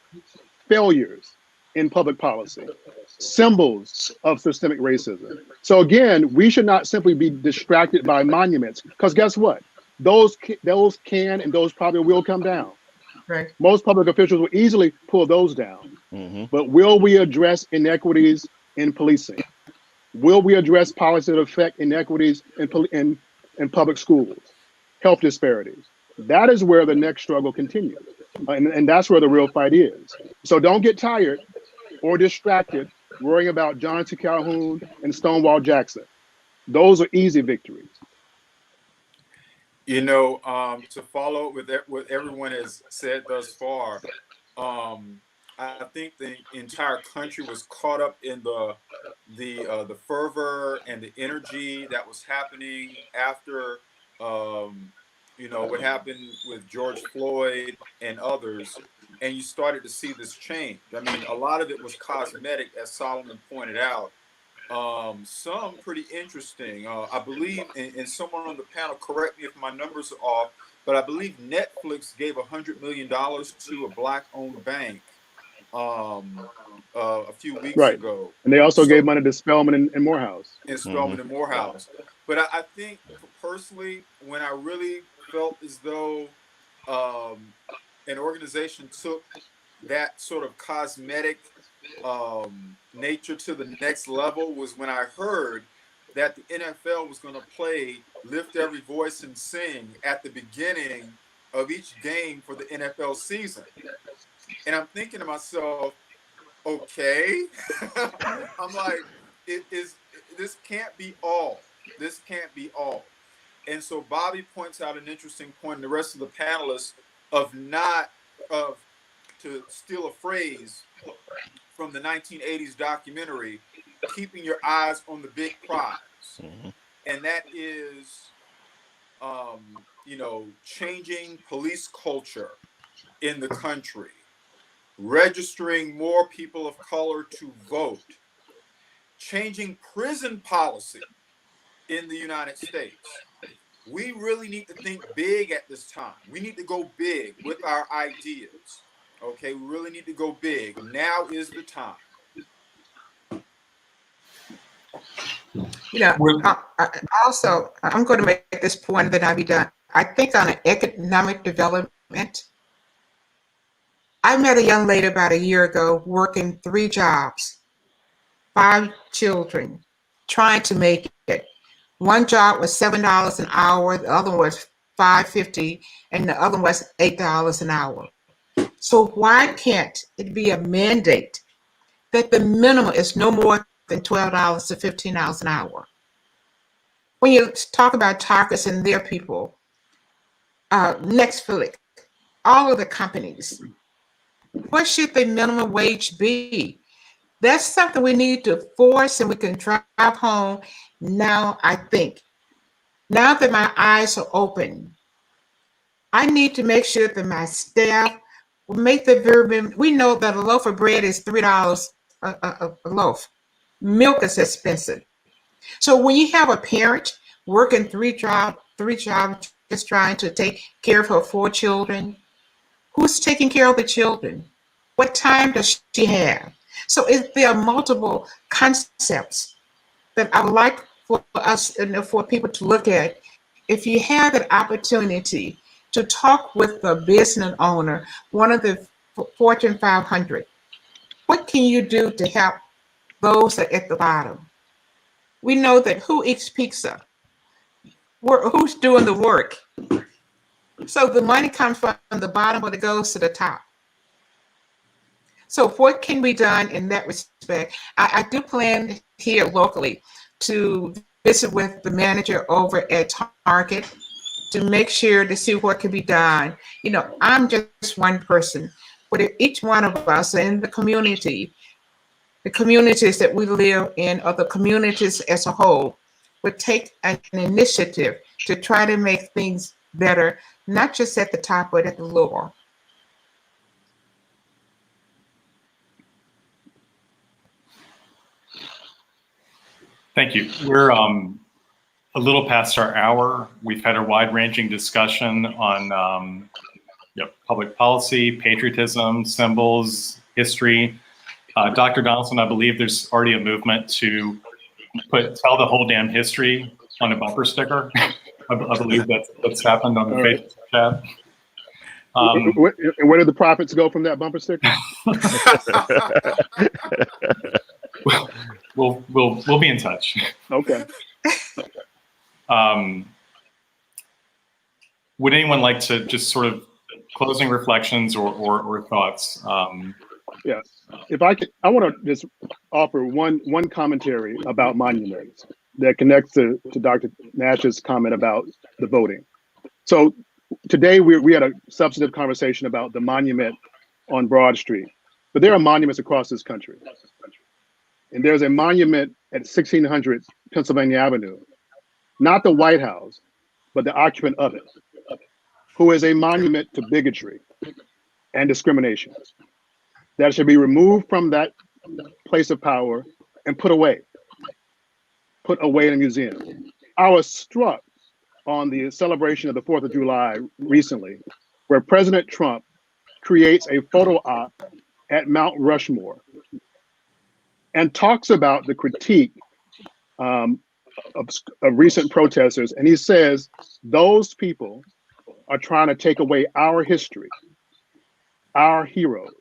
Failures in public policy, symbols of systemic racism. So again, we should not simply be distracted by monuments, because guess what? Those can and those probably will come down. Right. Most public officials will easily pull those down. But will we address inequities in policing? Will we address policies that affect inequities in public schools, health disparities? That is where the next struggle continues. And that's where the real fight is. So don't get tired or distracted worrying about John C. Calhoun and Stonewall Jackson. Those are easy victories. You know, to follow with what everyone has said thus far, I think the entire country was caught up in the fervor and the energy that was happening after what happened with George Floyd and others, and you started to see this change. I mean, a lot of it was cosmetic, as Solomon pointed out. Some pretty interesting. I believe, and someone on the panel, correct me if my numbers are off, but I believe Netflix gave $100 million to a Black-owned bank a few weeks ago. And they also gave money to Spelman and Morehouse. And Spelman and Morehouse. But I think, personally, when I really felt as though an organization took that sort of cosmetic nature to the next level was when I heard that the NFL was going to play Lift Every Voice and Sing at the beginning of each game for the NFL season. And I'm thinking to myself, okay. I'm like, this can't be all. This can't be all. And so Bobby points out an interesting point, and the rest of the panelists, to steal a phrase from the 1980s documentary, keeping your eyes on the big prize. Mm-hmm. And that is, changing police culture in the country, registering more people of color to vote, changing prison policy in the United States. We really need to think big at this time. We need to go big with our ideas. Okay, we really need to go big. Now is the time. I'm going to make this point that I'll be done. I think on an economic development, I met a young lady about a year ago working 3 jobs, 5 children, trying to make it. One job was $7 an hour, the other was $5.50, and the other was $8 an hour. So why can't it be a mandate that the minimum is no more than $12 to $15 an hour? When you talk about Targets and their people, Netflix, all of the companies, what should the minimum wage be? That's something we need to force, and we can drive home now. I think now that my eyes are open, I need to make sure that my staff will make the very, we know that a loaf of bread is $3 a loaf. Milk is expensive. So when you have a parent working 3 jobs, just trying to take care of her 4 children, who's taking care of the children? What time does she have? So there are multiple concepts that I would like for us and for people to look at. If you have an opportunity to talk with the business owner, one of the Fortune 500, what can you do to help those that are at the bottom? We know that who eats pizza? Who's doing the work? So the money comes from the bottom, but it goes to the top. So what can be done in that respect? I do plan here locally to visit with the manager over at Target to make sure to see what can be done. I'm just one person, but if each one of us in the communities that we live in, or the communities as a whole, would take an initiative to try to make things better, not just at the top, but at the lower. Thank you. We're a little past our hour. We've had a wide-ranging discussion on public policy, patriotism, symbols, history. Dr. Donaldson, I believe there's already a movement to tell the whole damn history on a bumper sticker. I believe that's happened on the Facebook chat. Where did the profits go from that bumper sticker? We'll be in touch. Okay. Would anyone like to just sort of closing reflections or thoughts? Yes. If I could, I want to just offer one commentary about monuments that connects to Dr. Nash's comment about the voting. So today we had a substantive conversation about the monument on Broad Street. but there are monuments across this country. And there's a monument at 1600 Pennsylvania Avenue, not the White House, but the occupant of it, who is a monument to bigotry and discrimination that should be removed from that place of power and put away in a museum. I was struck on the celebration of the 4th of July recently, where President Trump creates a photo op at Mount Rushmore and talks about the critique of recent protesters. And he says, those people are trying to take away our history, our heroes.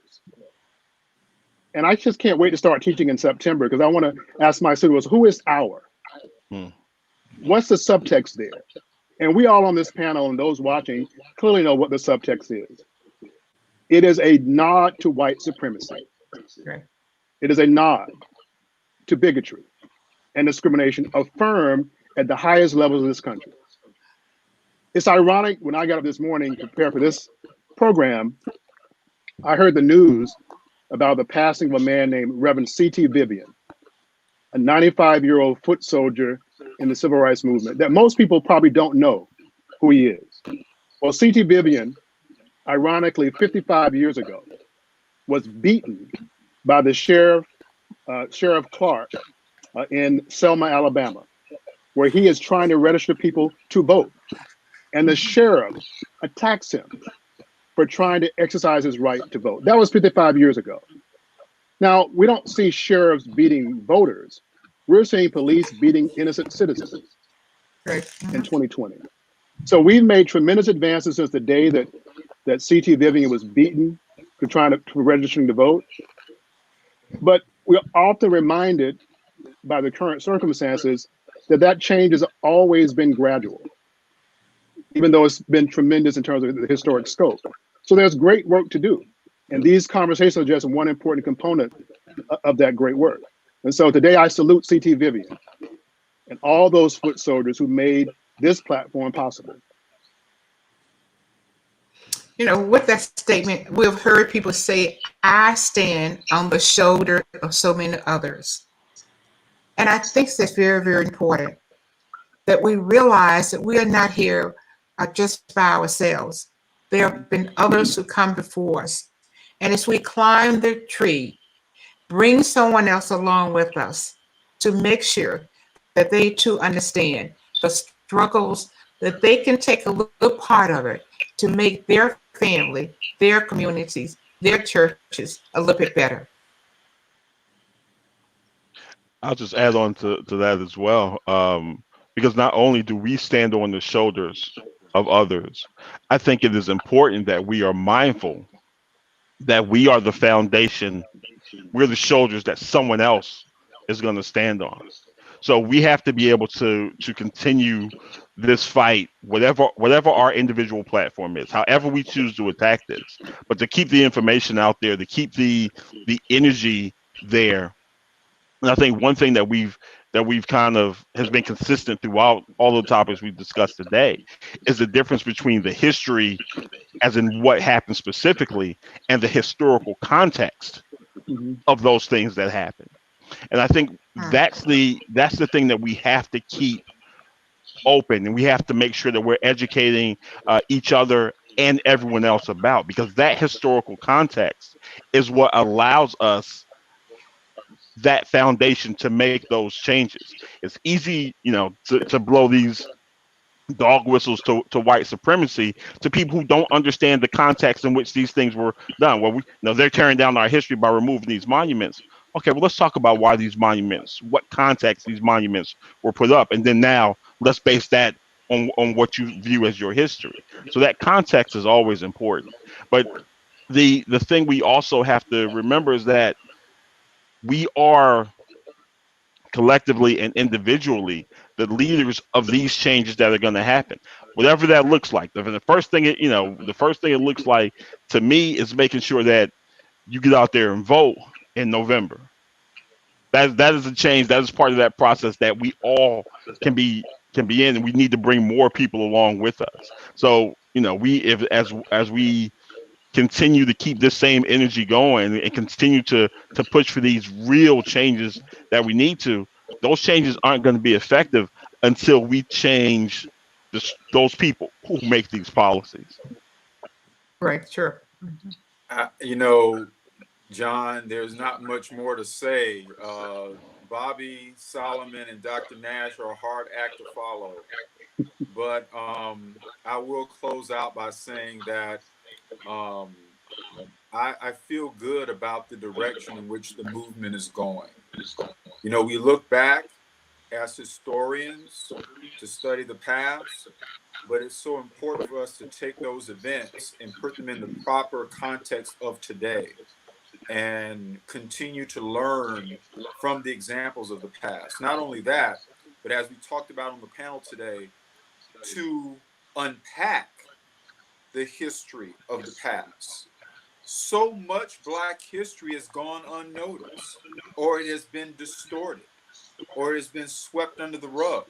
And I just can't wait to start teaching in September, because I want to ask my students, who is our? What's the subtext there? And we all on this panel and those watching clearly know what the subtext is. It is a nod to white supremacy. It is a nod to bigotry and discrimination affirmed at the highest levels of this country. It's ironic, when I got up this morning to prepare for this program, I heard the news about the passing of a man named Reverend C.T. Vivian, a 95-year-old foot soldier in the civil rights movement that most people probably don't know who he is. Well, C.T. Vivian, ironically, 55 years ago, was beaten by the Sheriff Clark in Selma, Alabama, where he is trying to register people to vote. And the sheriff attacks him for trying to exercise his right to vote. That was 55 years ago. Now, we don't see sheriffs beating voters. We're seeing police beating innocent citizens in 2020. So we've made tremendous advances since the day that C.T. Vivian was beaten for registering to vote. But we're often reminded by the current circumstances that change has always been gradual, even though it's been tremendous in terms of the historic scope. So there's great work to do. And these conversations are just one important component of that great work. And so today I salute C.T. Vivian and all those foot soldiers who made this platform possible. You know, with that statement, we've heard people say, I stand on the shoulder of so many others. And I think that's very, very important that we realize that we are not here just by ourselves. There have been others who come before us. And as we climb the tree, bring someone else along with us to make sure that they too understand the struggles, that they can take a little part of it to make their family, their communities, their churches a little bit better. I'll just add on to that as well, because not only do we stand on the shoulders of others, I think it is important that we are mindful that we are the foundation, we're the shoulders that someone else is going to stand on. So we have to be able to continue this fight, whatever our individual platform is, however we choose to attack this, but to keep the information out there, to keep the energy there. And I think one thing that we've kind of has been consistent throughout all the topics we've discussed today is the difference between the history, as in what happened specifically, and the historical context of those things that happen. And I think that's the thing that we have to keep open, and we have to make sure that we're educating each other and everyone else about, because that historical context is what allows us that foundation to make those changes. It's easy, to blow these dog whistles to white supremacy to people who don't understand the context in which these things were done. Well, they're tearing down our history by removing these monuments. Okay, well, let's talk about why these monuments, what context these monuments were put up, and then now let's base that on what you view as your history. So that context is always important. But the thing we also have to remember is that we are collectively and individually the leaders of these changes that are going to happen, whatever that looks like. The first thing it looks like to me is making sure that you get out there and vote in November. That is a change. That is part of that process that we all can be in, and we need to bring more people along with us. So as we continue to keep this same energy going and continue to push for these real changes that we need to, those changes aren't going to be effective until we change those people who make these policies. Right, sure. You know, John, there's not much more to say. Bobby, Solomon, and Dr. Nash are a hard act to follow. But I will close out by saying that I feel good about the direction in which the movement is going. You know, we look back as historians to study the past, but it's so important for us to take those events and put them in the proper context of today and continue to learn from the examples of the past. Not only that, but as we talked about on the panel today, to unpack the history of the past. So much Black history has gone unnoticed, or it has been distorted, or it has been swept under the rug.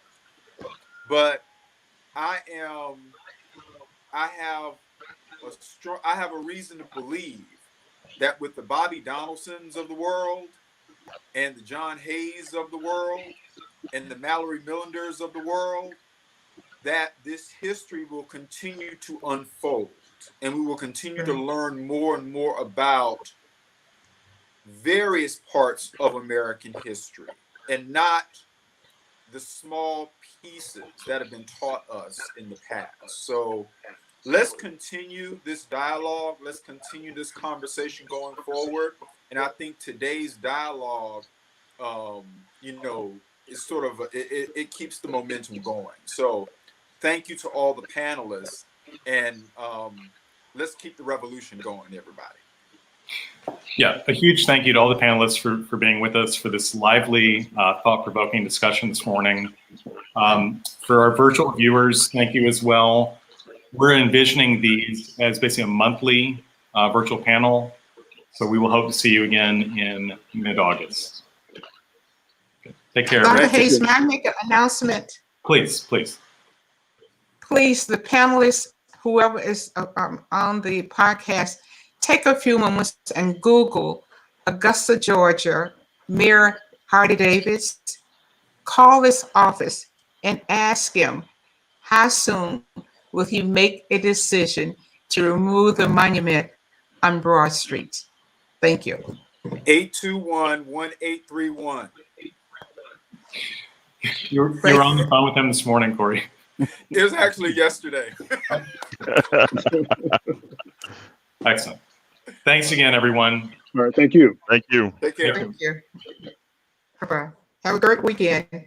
But I have a reason to believe that with the Bobby Donaldsons of the world and the John Hayes of the world and the Mallory Millanders of the world, that this history will continue to unfold and we will continue to learn more and more about various parts of American history and not the small pieces that have been taught us in the past. So let's continue this dialogue. Let's continue this conversation going forward. And I think today's dialogue, you know, is sort of, it keeps the momentum going. So thank you to all the panelists, and let's keep the revolution going, everybody. Yeah, a huge thank you to all the panelists for being with us for this lively, thought-provoking discussion this morning. For our virtual viewers, thank you as well. We're envisioning these as basically a monthly virtual panel, so we will hope to see you again in mid-August. Take care. Dr. Hayes, may I make an announcement? Please, please. Please, the panelists, whoever is on the podcast, take a few moments and Google Augusta, Georgia, Mayor Hardy Davis. Call his office and ask him how soon will he make a decision to remove the monument on Broad Street. Thank you. 821-1831. You were on the phone with him this morning, Corey. It was actually yesterday. Excellent. Thanks again, everyone. All right, thank you. Thank you. Take care. Thank you. Bye-bye. Have a great weekend.